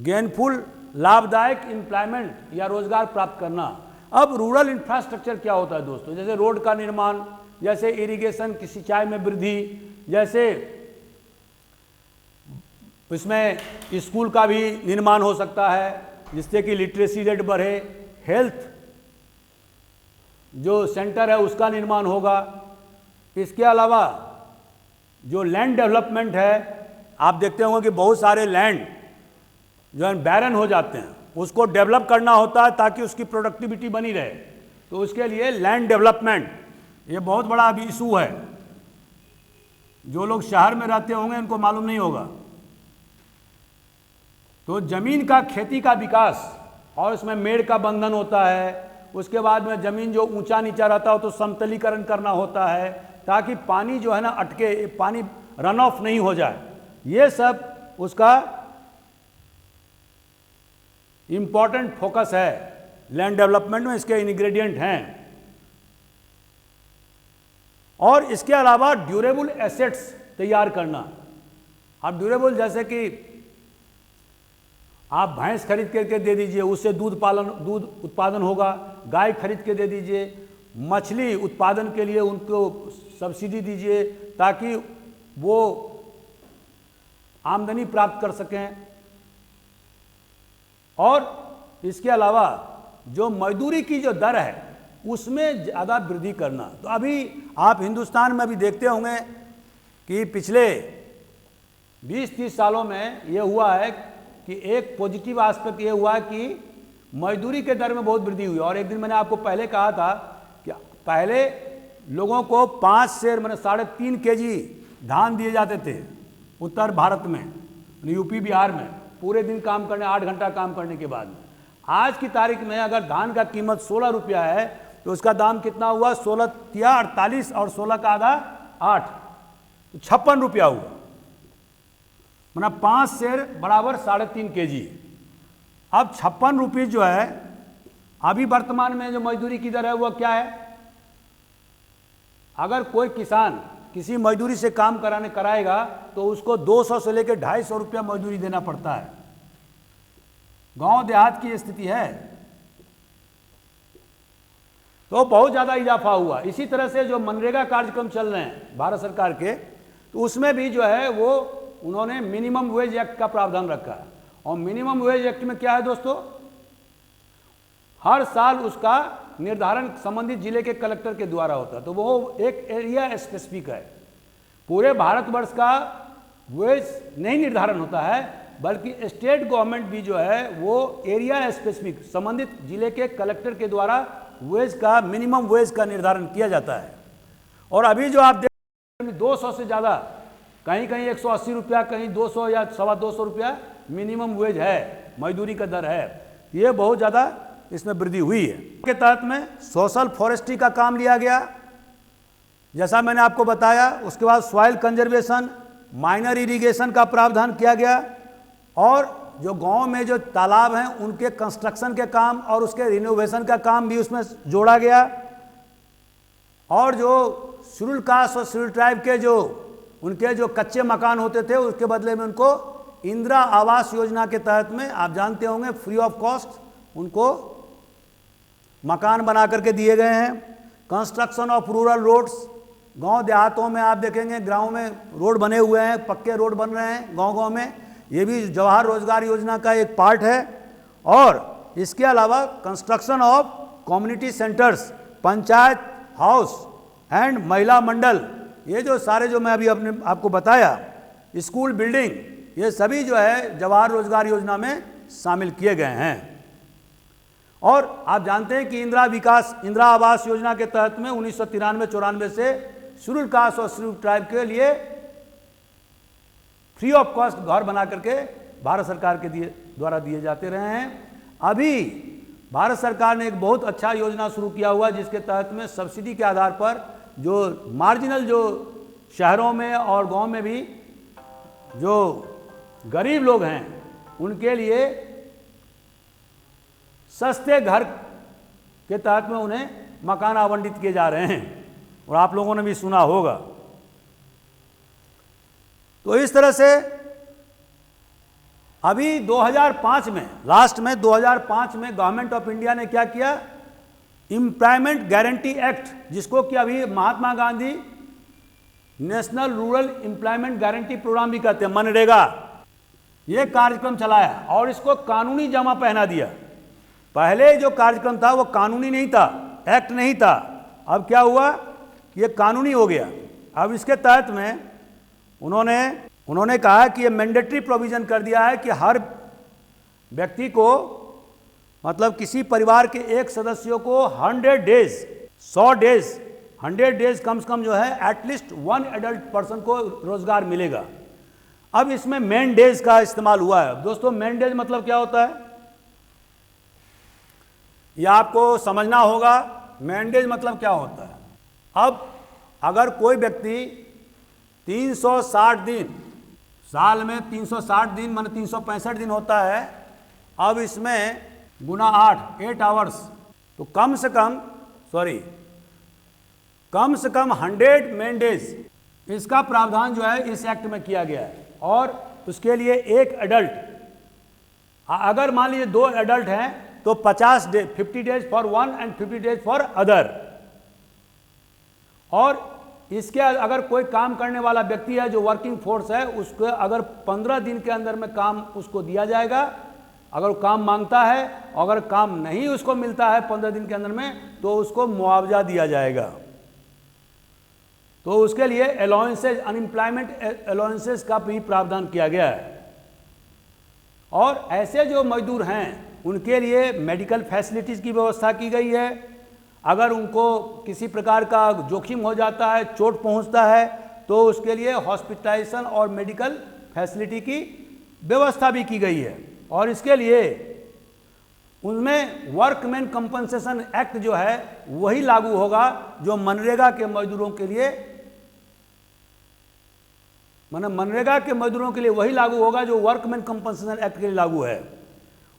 गेनफुल लाभदायक एम्प्लॉयमेंट या रोजगार प्राप्त करना। अब रूरल इंफ्रास्ट्रक्चर क्या होता है दोस्तों? जैसे रोड का निर्माण, जैसे इरिगेशन की सिंचाई में वृद्धि, जैसे इसमें स्कूल का भी निर्माण हो सकता है जिससे कि लिटरेसी रेट बढ़े, हेल्थ जो सेंटर है उसका निर्माण होगा। इसके अलावा जो लैंड डेवलपमेंट है, आप देखते होंगे कि बहुत सारे लैंड जो है बैरन हो जाते हैं, उसको डेवलप करना होता है ताकि उसकी प्रोडक्टिविटी बनी रहे। तो उसके लिए लैंड डेवलपमेंट ये बहुत बड़ा अभी इशू है। जो लोग शहर में रहते होंगे उनको मालूम नहीं होगा। तो जमीन का, खेती का विकास, और इसमें मेड़ का बंधन होता है। उसके बाद में जमीन जो ऊंचा नीचा रहता हो तो समतलीकरण करना होता है ताकि पानी जो है ना अटके, पानी रन ऑफ नहीं हो जाए। ये सब उसका इंपॉर्टेंट फोकस है लैंड डेवलपमेंट में, इसके इंग्रेडिएंट हैं। और इसके अलावा ड्यूरेबल एसेट्स तैयार करना। अब ड्यूरेबल जैसे कि आप भैंस खरीद करके दे दीजिए, उससे दूध उत्पादन होगा। गाय खरीद के दे दीजिए, मछली उत्पादन के लिए उनको सब्सिडी दीजिए ताकि वो आमदनी प्राप्त कर सकें। और इसके अलावा जो मजदूरी की जो दर है उसमें ज़्यादा वृद्धि करना। तो अभी आप हिंदुस्तान में भी देखते होंगे कि पिछले 20-30 सालों में ये हुआ है कि एक पॉजिटिव एस्पेक्ट ये हुआ कि मजदूरी के दर में बहुत वृद्धि हुई। और एक दिन मैंने आपको पहले कहा था कि पहले लोगों को 5 सेर मैंने 3.5 kg धान दिए जाते थे उत्तर भारत में, यूपी बिहार में, पूरे दिन काम करने, 8 घंटा काम करने के बाद। आज की तारीख में अगर धान का कीमत 16 रुपया है तो उसका दाम कितना हुआ? 16 या 48 और 16 का आधा 8, तो 56 रुपया हुआ। मतलब 5 सेर बराबर 3.5 kg। अब 56 रुपये जो है अभी वर्तमान में जो मजदूरी की दर है वह क्या है? अगर कोई किसान किसी मजदूरी से काम कराएगा तो उसको 200 से लेकर 250 रुपया मजदूरी देना पड़ता है। गांव देहात की स्थिति है। तो बहुत ज़्यादा इजाफा हुआ। इसी तरह से जो मनरेगा कार्यक्रम चल रहे हैं भारत सरकार के, तो उसमें भी जो है वो उन्होंने मिनिमम वेज एक्ट का प्रावधान रखा है। और मिनिमम वेज एक्ट में क्या है दोस्तों? हर साल उसका निर्धारण संबंधित जिले के कलेक्टर के द्वारा होता है। तो वो एक एरिया स्पेसिफिक है। पूरे भारतवर्ष का वेज नहीं निर्धारण होता है, बल्कि स्टेट गवर्नमेंट भी जो है वो एरिया स्पेसिफिक संबंधित जिले के कलेक्टर के द्वारा वेज का, मिनिमम वेज का निर्धारण किया जाता है। और अभी जो आप देख 200 से ज़्यादा, कहीं कहीं 180 रुपया, कहीं 200 या 225 रुपया मिनिमम वेज है, मजदूरी का दर है। ये बहुत ज़्यादा इसमें वृद्धि हुई है। के तहत में सोशल फॉरेस्ट्री का काम लिया गया, जैसा मैंने आपको बताया। उसके बाद सॉइल कंजर्वेशन, माइनर इरिगेशन का प्रावधान किया गया। और जो गांव में जो तालाब हैं उनके कंस्ट्रक्शन के काम और उसके रिनोवेशन का काम भी उसमें जोड़ा गया। और जो शेड्यूल कास्ट और शेड्यूल ट्राइब के जो उनके जो कच्चे मकान होते थे उसके बदले में उनको इंदिरा आवास योजना के तहत में, आप जानते होंगे, फ्री ऑफ कॉस्ट उनको मकान बना करके दिए गए हैं। कंस्ट्रक्शन ऑफ रूरल रोड्स, गांव देहातों में आप देखेंगे गाँव में रोड बने हुए हैं, पक्के रोड बन रहे हैं गांव में। ये भी जवाहर रोजगार योजना का एक पार्ट है। और इसके अलावा construction of community centres, panchayat house and महिला मंडल, ये जो सारे जो मैं अभी आपको बताया, स्कूल बिल्डिंग, ये सभी जो है जवाहर रोजगार योजना में शामिल किए गए हैं। और आप जानते हैं कि इंदिरा आवास योजना के तहत में 1993-94 से शेड्यूल कास्ट और शेड्यूल ट्राइब के लिए फ्री ऑफ कॉस्ट घर बना करके भारत सरकार के द्वारा दिए जाते रहे हैं। अभी भारत सरकार ने एक बहुत अच्छा योजना शुरू किया हुआ है, जिसके तहत में सब्सिडी के आधार पर जो मार्जिनल जो शहरों में और गांव में भी जो गरीब लोग हैं उनके लिए सस्ते घर के तहत में उन्हें मकान आवंटित किए जा रहे हैं, और आप लोगों ने भी सुना होगा। तो इस तरह से अभी 2005 में, लास्ट में 2005 में गवर्नमेंट ऑफ इंडिया ने क्या किया, एम्प्लॉयमेंट गारंटी एक्ट, जिसको कि अभी Mahatma Gandhi national rural employment guarantee programme भी कहते हैं, मनरेगा, ये कार्यक्रम चलाया और इसको कानूनी जमा पहना दिया। पहले जो कार्यक्रम था वो कानूनी नहीं था, एक्ट नहीं था, अब क्या हुआ, ये कानूनी हो गया। अब इसके तहत में उन्होंने कहा कि ये मैंडेटरी प्रोविजन कर दिया है कि हर व्यक्ति को, मतलब किसी परिवार के एक सदस्यों को 100 डेज कम से कम जो है एटलीस्ट 1 एडल्ट पर्सन को रोजगार मिलेगा। अब इसमें मेन डेज का इस्तेमाल हुआ है। दोस्तों, मेन डेज मतलब क्या होता है, यह आपको समझना होगा। मेन डेज मतलब क्या होता है। अब अगर कोई व्यक्ति 360 दिन, साल में 360 दिन माने 365 दिन होता है, अब इसमें गुना 8 आवर्स, तो कम से कम 100 मेन डेज, इसका प्रावधान जो है इस एक्ट में किया गया है। और उसके लिए एक एडल्ट, अगर मान लीजिए 2 एडल्ट हैं तो 50 days for one and 50 days for other. और इसके अगर कोई काम करने वाला व्यक्ति है जो वर्किंग फोर्स है, उसको अगर 15 दिन के अंदर में काम उसको दिया जाएगा, अगर वो काम मांगता है, अगर काम नहीं उसको मिलता है 15 दिन के अंदर में, तो उसको मुआवजा दिया जाएगा। तो उसके लिए अलाउंसेज, अनएम्प्लॉयमेंट अलाउंसेज का भी प्रावधान किया गया है। और ऐसे जो मजदूर हैं उनके लिए मेडिकल फैसिलिटीज की व्यवस्था की गई है। अगर उनको किसी प्रकार का जोखिम हो जाता है, चोट पहुंचता है, तो उसके लिए हॉस्पिटलाइजेशन और मेडिकल फैसिलिटी की व्यवस्था भी की गई है। और इसके लिए उनमें वर्कमैन कंपनसेशन एक्ट जो है वही लागू होगा जो मनरेगा के मजदूरों के लिए, मनरेगा के मजदूरों के लिए वही लागू होगा जो वर्कमैन कंपनसेशन एक्ट के लिए लागू है।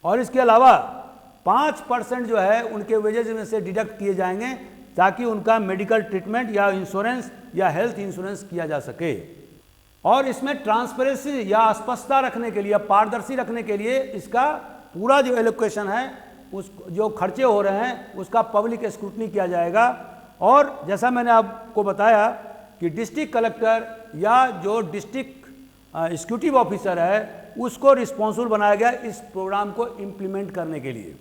और इसके अलावा 5% जो है उनके वेजेज में से डिडक्ट किए जाएंगे, ताकि उनका मेडिकल ट्रीटमेंट या इंश्योरेंस या हेल्थ इंश्योरेंस किया जा सके। और इसमें ट्रांसपेरेंसी या स्पष्टता रखने के लिए, पारदर्शी रखने के लिए, इसका पूरा जो एलोकेशन है, उस जो खर्चे हो रहे हैं उसका पब्लिक स्क्रूटनी किया जाएगा। और जैसा मैंने आपको बताया कि डिस्ट्रिक्ट कलेक्टर या जो डिस्ट्रिक्ट एग्जीक्यूटिव ऑफिसर है उसको रिस्पॉन्सिबल बनाया गया इस प्रोग्राम को इम्प्लीमेंट करने के लिए।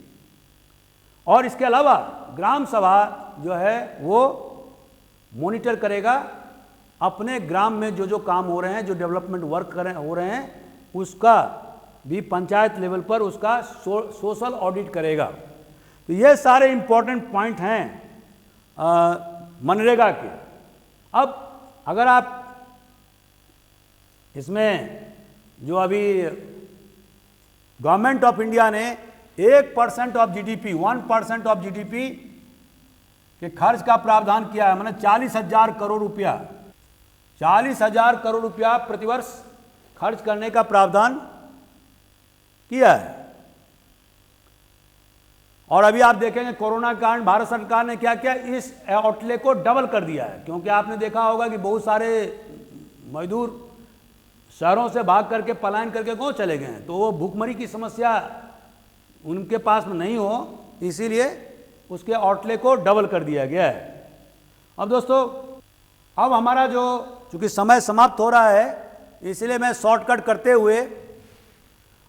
और इसके अलावा ग्राम सभा जो है वो मॉनिटर करेगा अपने ग्राम में जो जो काम हो रहे हैं, जो डेवलपमेंट वर्क हो रहे हैं, उसका भी पंचायत लेवल पर उसका सोशल ऑडिट करेगा। तो ये सारे इंपॉर्टेंट पॉइंट हैं मनरेगा के। अब अगर आप इसमें जो अभी गवर्नमेंट ऑफ इंडिया ने 1% ऑफ जीडीपी, 1% ऑफ जीडीपी के खर्च का प्रावधान किया है, माने 40,000 करोड़ रुपया, 40,000 करोड़ रुपया प्रतिवर्ष खर्च करने का प्रावधान किया है। और अभी आप देखेंगे कोरोना के कारण भारत सरकार ने क्या किया, इस आउटले को डबल कर दिया है। क्योंकि आपने देखा होगा कि बहुत सारे मजदूर शहरों से भाग करके पलायन करके गाँव चले गए हैं, तो वो भूखमरी की समस्या उनके पास में नहीं हो, इसीलिए उसके आउटले को डबल कर दिया गया है। अब दोस्तों, अब हमारा जो चूँकि समय समाप्त हो रहा है, इसलिए मैं शॉर्टकट करते हुए,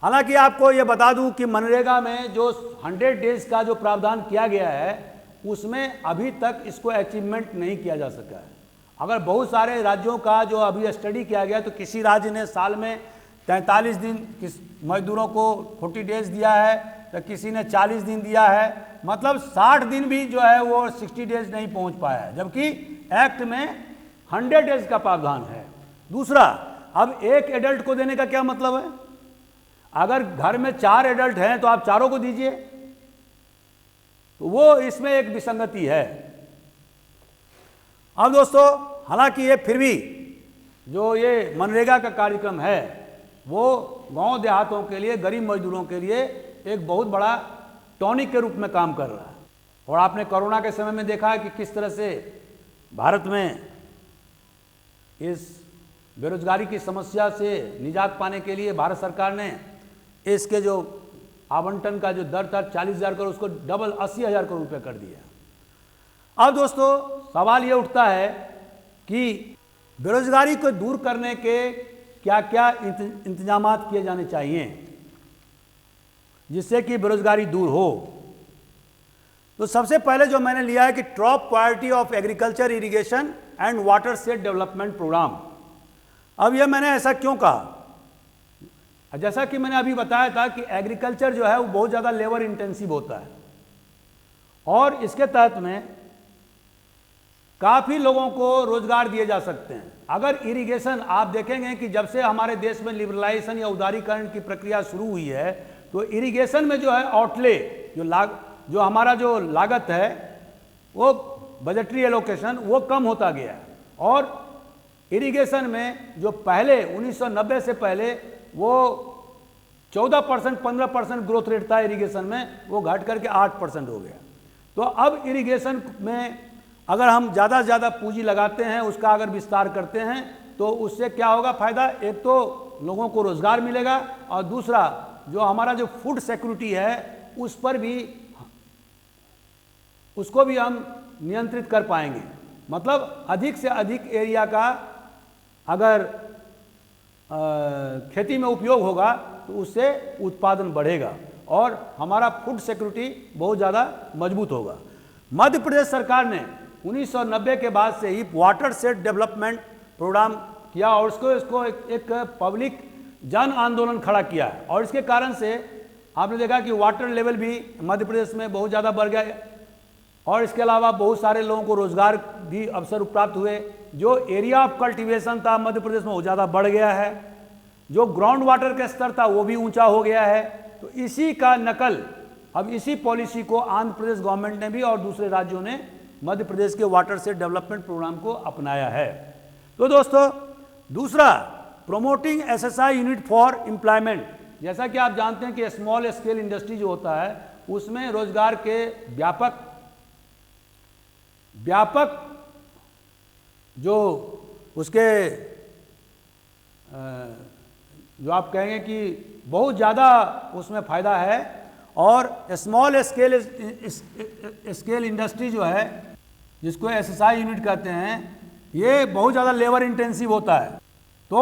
हालांकि आपको ये बता दूं कि मनरेगा में जो 100 डेज का जो प्रावधान किया गया है उसमें अभी तक इसको अचीवमेंट नहीं किया जा सका है। अगर बहुत सारे राज्यों का जो अभी स्टडी किया गया तो किसी राज्य ने साल में 43 दिन किस मजदूरों को 40 डेज दिया है, तो किसी ने 40 दिन दिया है, मतलब 60 दिन भी जो है वो 60 डेज नहीं पहुंच पाया है, जबकि एक्ट में 100 डेज का प्रावधान है। दूसरा, अब एक एडल्ट को देने का क्या मतलब है? अगर घर में 4 एडल्ट हैं तो आप चारों को दीजिए, तो वो इसमें एक विसंगति है। अब दोस्तों, हालांकि ये फिर भी जो ये मनरेगा का कार्यक्रम है वो गांव देहातों के लिए, गरीब मजदूरों के लिए एक बहुत बड़ा टॉनिक के रूप में काम कर रहा है। और आपने कोरोना के समय में देखा है कि किस तरह से भारत में इस बेरोजगारी की समस्या से निजात पाने के लिए भारत सरकार ने इसके जो आवंटन का जो दर था 40,000 करोड़, उसको डबल 80,000 करोड़ रुपये कर दिया। अब दोस्तों, सवाल ये उठता है कि बेरोजगारी को दूर करने के क्या क्या इंतजाम किए जाने चाहिए जिससे कि बेरोजगारी दूर हो। तो सबसे पहले जो मैंने लिया है कि top priority of agriculture, irrigation and watershed development programme. अब यह मैंने ऐसा क्यों कहा? जैसा कि मैंने अभी बताया था कि एग्रीकल्चर जो है वो बहुत ज़्यादा लेबर इंटेंसिव होता है और इसके तहत में काफ़ी लोगों को रोजगार दिए जा सकते हैं। अगर इरिगेशन, आप देखेंगे कि जब से हमारे देश में लिबरलाइजेशन या उदारीकरण की प्रक्रिया शुरू हुई है तो इरिगेशन में जो है आउटले, जो हमारा जो लागत है वो बजटरी एलोकेशन वो कम होता गया है। और इरिगेशन में जो पहले 1990 से पहले वो 14%, 15% ग्रोथ रेट था इरिगेशन में, वो घट करके 8% हो गया। तो अब इरिगेशन में अगर हम ज़्यादा से ज़्यादा पूंजी लगाते हैं, उसका अगर विस्तार करते हैं तो उससे क्या होगा फायदा? एक तो लोगों को रोजगार मिलेगा और दूसरा जो हमारा जो फूड सिक्योरिटी है उस पर भी, उसको भी हम नियंत्रित कर पाएंगे। मतलब अधिक से अधिक एरिया का अगर खेती में उपयोग होगा तो उससे उत्पादन बढ़ेगा और हमारा फूड सिक्योरिटी बहुत ज़्यादा मजबूत होगा। मध्य प्रदेश सरकार ने 1990 के बाद से ही वाटर सेट डेवलपमेंट प्रोग्राम किया और इसको एक पब्लिक जन आंदोलन खड़ा किया है। और इसके कारण से आपने देखा कि वाटर लेवल भी मध्य प्रदेश में बहुत ज़्यादा बढ़ गया और इसके अलावा बहुत सारे लोगों को रोजगार भी अवसर प्राप्त हुए। जो एरिया ऑफ कल्टीवेशन था मध्य प्रदेश में वो ज़्यादा बढ़ गया है, जो ग्राउंड वाटर का स्तर था वो भी ऊंचा हो गया है। तो इसी का नकल, अब इसी पॉलिसी को आंध्र प्रदेश गवर्नमेंट ने भी और दूसरे राज्यों ने मध्य प्रदेश के वाटर सेट डेवलपमेंट प्रोग्राम को अपनाया है। तो दोस्तों, दूसरा, promoting SSI unit for employment. जैसा कि आप जानते हैं कि स्मॉल स्केल इंडस्ट्री जो होता है उसमें रोजगार के व्यापक जो उसके जो आप कहेंगे कि बहुत ज़्यादा उसमें फ़ायदा है। और स्मॉल स्केल इंडस्ट्री जो है जिसको एसएसआई यूनिट कहते हैं, ये बहुत ज़्यादा लेबर इंटेंसिव होता है। तो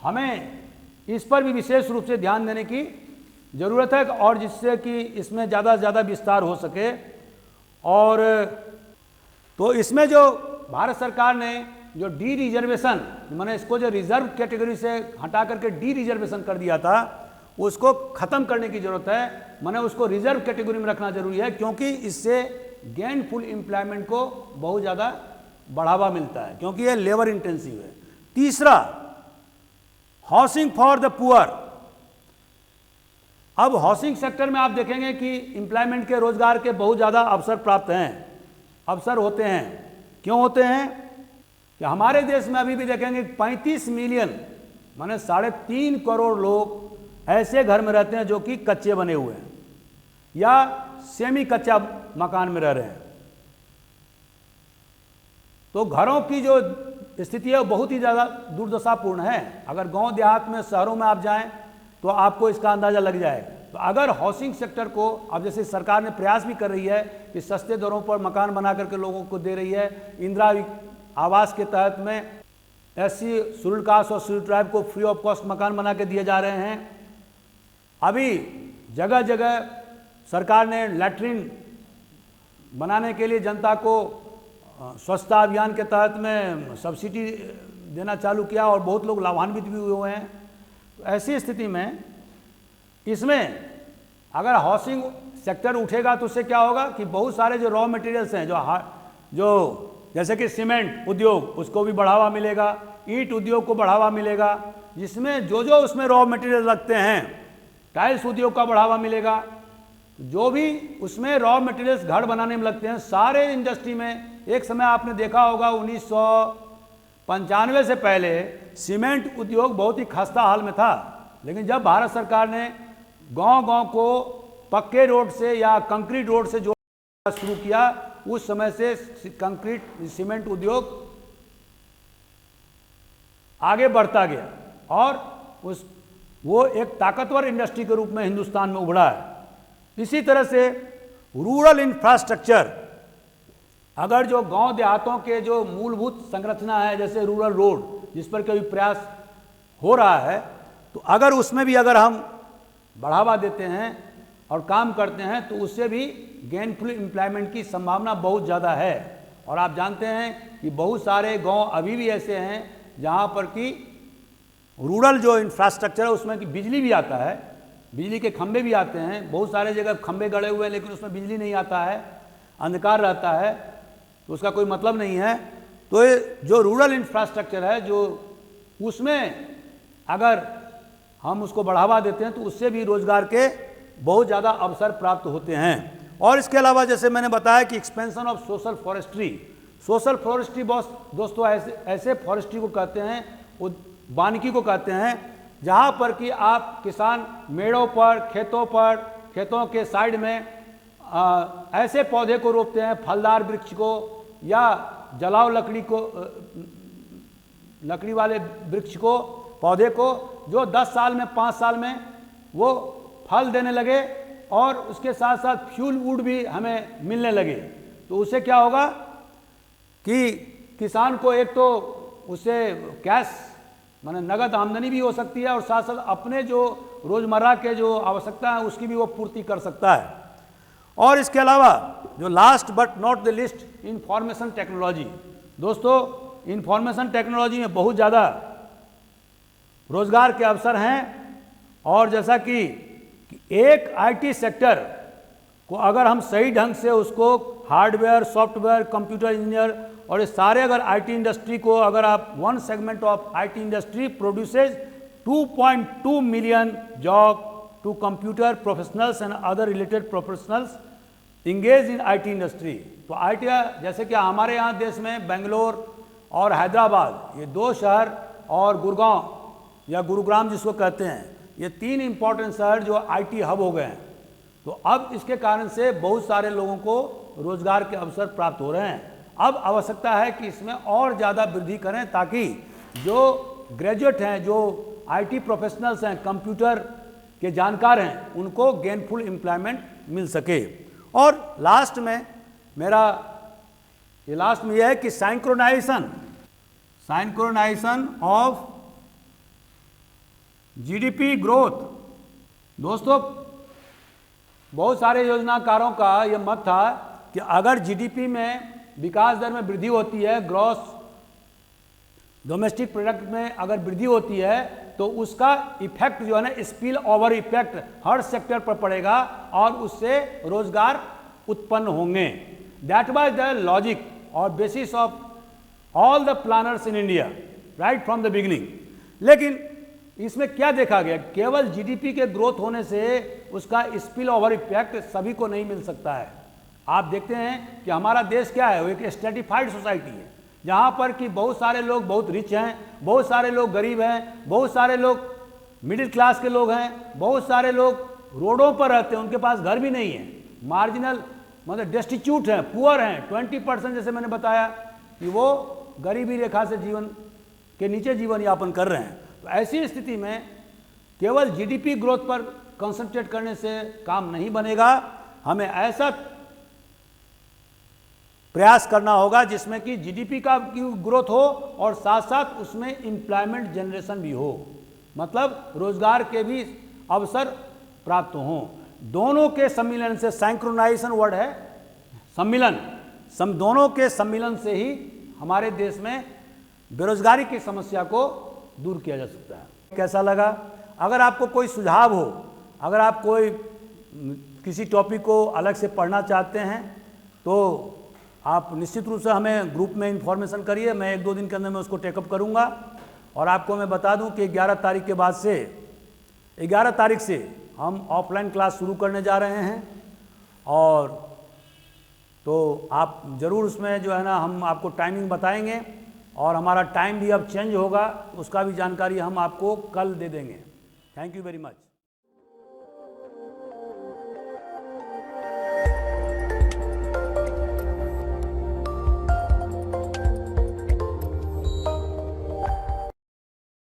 हमें इस पर भी विशेष रूप से ध्यान देने की ज़रूरत है और जिससे कि इसमें ज़्यादा से ज़्यादा विस्तार हो सके। और तो इसमें जो भारत सरकार ने जो डी रिजर्वेशन, मैंने इसको जो रिजर्व कैटेगरी से हटा करके डी रिजर्वेशन कर दिया था, उसको ख़त्म करने की ज़रूरत है। मैंने उसको रिजर्व कैटेगरी में रखना जरूरी है क्योंकि इससे गेनफुल एम्प्लॉयमेंट को बहुत ज़्यादा बढ़ावा मिलता है क्योंकि ये लेबर इंटेंसिव है। तीसरा, हाउसिंग फॉर द पुअर। अब हाउसिंग सेक्टर में आप देखेंगे कि एम्प्लॉयमेंट के, रोजगार के बहुत ज़्यादा अवसर होते हैं। क्यों होते हैं कि हमारे देश में अभी भी देखेंगे 35 मिलियन माने 3.5 करोड़ लोग ऐसे घर में रहते हैं जो कि कच्चे बने हुए हैं या सेमी कच्चा मकान में रह रहे हैं। तो घरों की जो स्थिति है वो बहुत ही ज़्यादा दुर्दशापूर्ण है। अगर गांव देहात में, शहरों में आप जाएं तो आपको इसका अंदाज़ा लग जाएगा। तो अगर हाउसिंग सेक्टर को, अब जैसे सरकार ने प्रयास भी कर रही है कि सस्ते दरों पर मकान बना करके लोगों को दे रही है, इंदिरा आवास के तहत में एससी, शेड्यूल्ड कास्ट और शेड्यूल्ड ट्राइब को फ्री ऑफ कॉस्ट मकान बना के दिए जा रहे हैं। अभी जगह जगह सरकार ने लैट्रिन बनाने के लिए जनता को स्वच्छता अभियान के तहत में सब्सिडी देना चालू किया और बहुत लोग लाभान्वित भी हुए हैं। तो ऐसी स्थिति में इसमें अगर हाउसिंग सेक्टर उठेगा तो उससे क्या होगा कि बहुत सारे जो रॉ मटेरियल्स हैं, जो जैसे कि सीमेंट उद्योग, उसको भी बढ़ावा मिलेगा, ईंट उद्योग को बढ़ावा मिलेगा, जिसमें जो जो उसमें रॉ मटेरियल लगते हैं, टाइल्स उद्योग का बढ़ावा मिलेगा, जो भी उसमें रॉ मटेरियल्स घर बनाने में लगते हैं, सारे इंडस्ट्री में। एक समय आपने देखा होगा 1995 से पहले सीमेंट उद्योग बहुत ही खस्ता हाल में था, लेकिन जब भारत सरकार ने गांव-गांव को पक्के रोड से या कंक्रीट रोड से जोड़ना शुरू किया, उस समय से कंक्रीट सीमेंट उद्योग आगे बढ़ता गया और वो एक ताकतवर इंडस्ट्री के रूप में हिंदुस्तान में उभरा है। इसी तरह से रूरल इंफ्रास्ट्रक्चर, अगर जो गांव देहातों के जो मूलभूत संरचना है, जैसे रूरल रोड जिस पर कभी प्रयास हो रहा है, तो अगर उसमें भी अगर हम बढ़ावा देते हैं और काम करते हैं तो उससे भी गेनफुल एम्प्लॉयमेंट की संभावना बहुत ज़्यादा है। और आप जानते हैं कि बहुत सारे गांव अभी भी ऐसे हैं जहां पर कि रूरल जो इंफ्रास्ट्रक्चर है उसमें कि बिजली भी आता है, बिजली के खंभे भी आते हैं, बहुत सारे जगह खंभे गड़े हुए हैं लेकिन उसमें बिजली नहीं आता है, अंधकार रहता है, तो उसका कोई मतलब नहीं है। तो ये जो रूरल इंफ्रास्ट्रक्चर है, जो उसमें अगर हम उसको बढ़ावा देते हैं तो उससे भी रोजगार के बहुत ज़्यादा अवसर प्राप्त होते हैं। और इसके अलावा जैसे मैंने बताया कि expansion of social forestry, social forestry दोस्तों ऐसे फॉरेस्ट्री को कहते हैं, वानिकी को कहते हैं, जहाँ पर कि आप किसान मेड़ों पर, खेतों के साइड में ऐसे पौधे को रोपते हैं, फलदार वृक्ष को या जलाऊ लकड़ी वाले वृक्ष को, पौधे को, जो 10 साल में 5 साल में वो फल देने लगे और उसके साथ साथ फ्यूल वुड भी हमें मिलने लगे। तो उससे क्या होगा कि किसान को एक तो उससे कैश माने नगद आमदनी भी हो सकती है और साथ साथ अपने जो रोज़मर्रा के जो आवश्यकता है उसकी भी वो पूर्ति कर सकता है। और इसके अलावा जो last but not the list, information technology. दोस्तों, इंफॉर्मेशन टेक्नोलॉजी में बहुत ज़्यादा रोजगार के अवसर हैं। और जैसा कि एक आईटी सेक्टर को अगर हम सही ढंग से उसको हार्डवेयर, सॉफ्टवेयर, कंप्यूटर इंजीनियर और ये सारे अगर आईटी इंडस्ट्री को अगर आप one segment of IT industry produces 2.2 million job to computer professionals and other related professionals engage in IT industry. तो आईटी जैसे कि हमारे यहाँ देश में बेंगलोर और हैदराबाद, ये 2 शहर, और गुड़गांव या गुरुग्राम जिसको कहते हैं, ये 3 इंपॉर्टेंट शहर जो आईटी हब हो गए हैं। तो अब इसके कारण से बहुत सारे लोगों को रोजगार के अवसर प्राप्त हो रहे हैं। अब आवश्यकता है कि इसमें और ज़्यादा वृद्धि करें ताकि जो ग्रेजुएट हैं, जो आईटी प्रोफेशनल्स हैं, कंप्यूटर के जानकार हैं, उनको गेनफुल एम्प्लॉयमेंट मिल सके। और लास्ट में यह है कि साइंक्रोनाइजेशन ऑफ जीडीपी ग्रोथ। दोस्तों, बहुत सारे योजनाकारों का यह मत था कि अगर जीडीपी में विकास दर में वृद्धि होती है, ग्रॉस डोमेस्टिक प्रोडक्ट में अगर वृद्धि होती है, तो उसका इफेक्ट जो है ना, स्पिल ओवर इफेक्ट हर सेक्टर पर पड़ेगा और उससे रोजगार उत्पन्न होंगे। दैट वाज द लॉजिक और basis of all the planners in India right from the beginning. लेकिन इसमें क्या देखा गया, केवल जीडीपी के ग्रोथ होने से उसका स्पिल ओवर इफेक्ट सभी को नहीं मिल सकता है। आप देखते हैं कि हमारा देश क्या है, वो एक स्ट्रेटिफाइड सोसाइटी है, जहाँ पर कि बहुत सारे लोग बहुत रिच हैं, बहुत सारे लोग गरीब हैं, बहुत सारे लोग मिडिल क्लास के लोग हैं, बहुत सारे लोग रोडों पर रहते हैं, उनके पास घर भी नहीं है, मार्जिनल मतलब डेस्टिट्यूट हैं, पुअर हैं। 20% जैसे मैंने बताया कि वो गरीबी रेखा से जीवन के नीचे जीवन यापन कर रहे हैं। तो ऐसी स्थिति में केवल जीडीपी ग्रोथ पर कंसंट्रेट करने से काम नहीं बनेगा, हमें ऐसा प्रयास करना होगा जिसमें कि जीडीपी का ग्रोथ हो और साथ साथ उसमें एम्प्लॉयमेंट जनरेशन भी हो, मतलब रोजगार के भी अवसर प्राप्त हों। दोनों के सम्मिलन से, सैंक्रोनाइजेशन वर्ड है सम्मिलन, दोनों के सम्मिलन से ही हमारे देश में बेरोजगारी की समस्या को दूर किया जा सकता है। कैसा लगा? अगर आपको कोई सुझाव हो, अगर आप कोई किसी टॉपिक को अलग से पढ़ना चाहते हैं तो आप निश्चित रूप से हमें ग्रुप में इन्फॉर्मेशन करिए। मैं 1-2 दिन के अंदर मैं उसको टेकअप करूँगा। और आपको मैं बता दूं कि 11 तारीख के बाद से 11 तारीख से हम ऑफलाइन क्लास शुरू करने जा रहे हैं। और तो आप ज़रूर उसमें जो है ना हम आपको टाइमिंग बताएंगे और हमारा टाइम भी अब चेंज होगा, उसका भी जानकारी हम आपको कल दे देंगे। Thank you very much.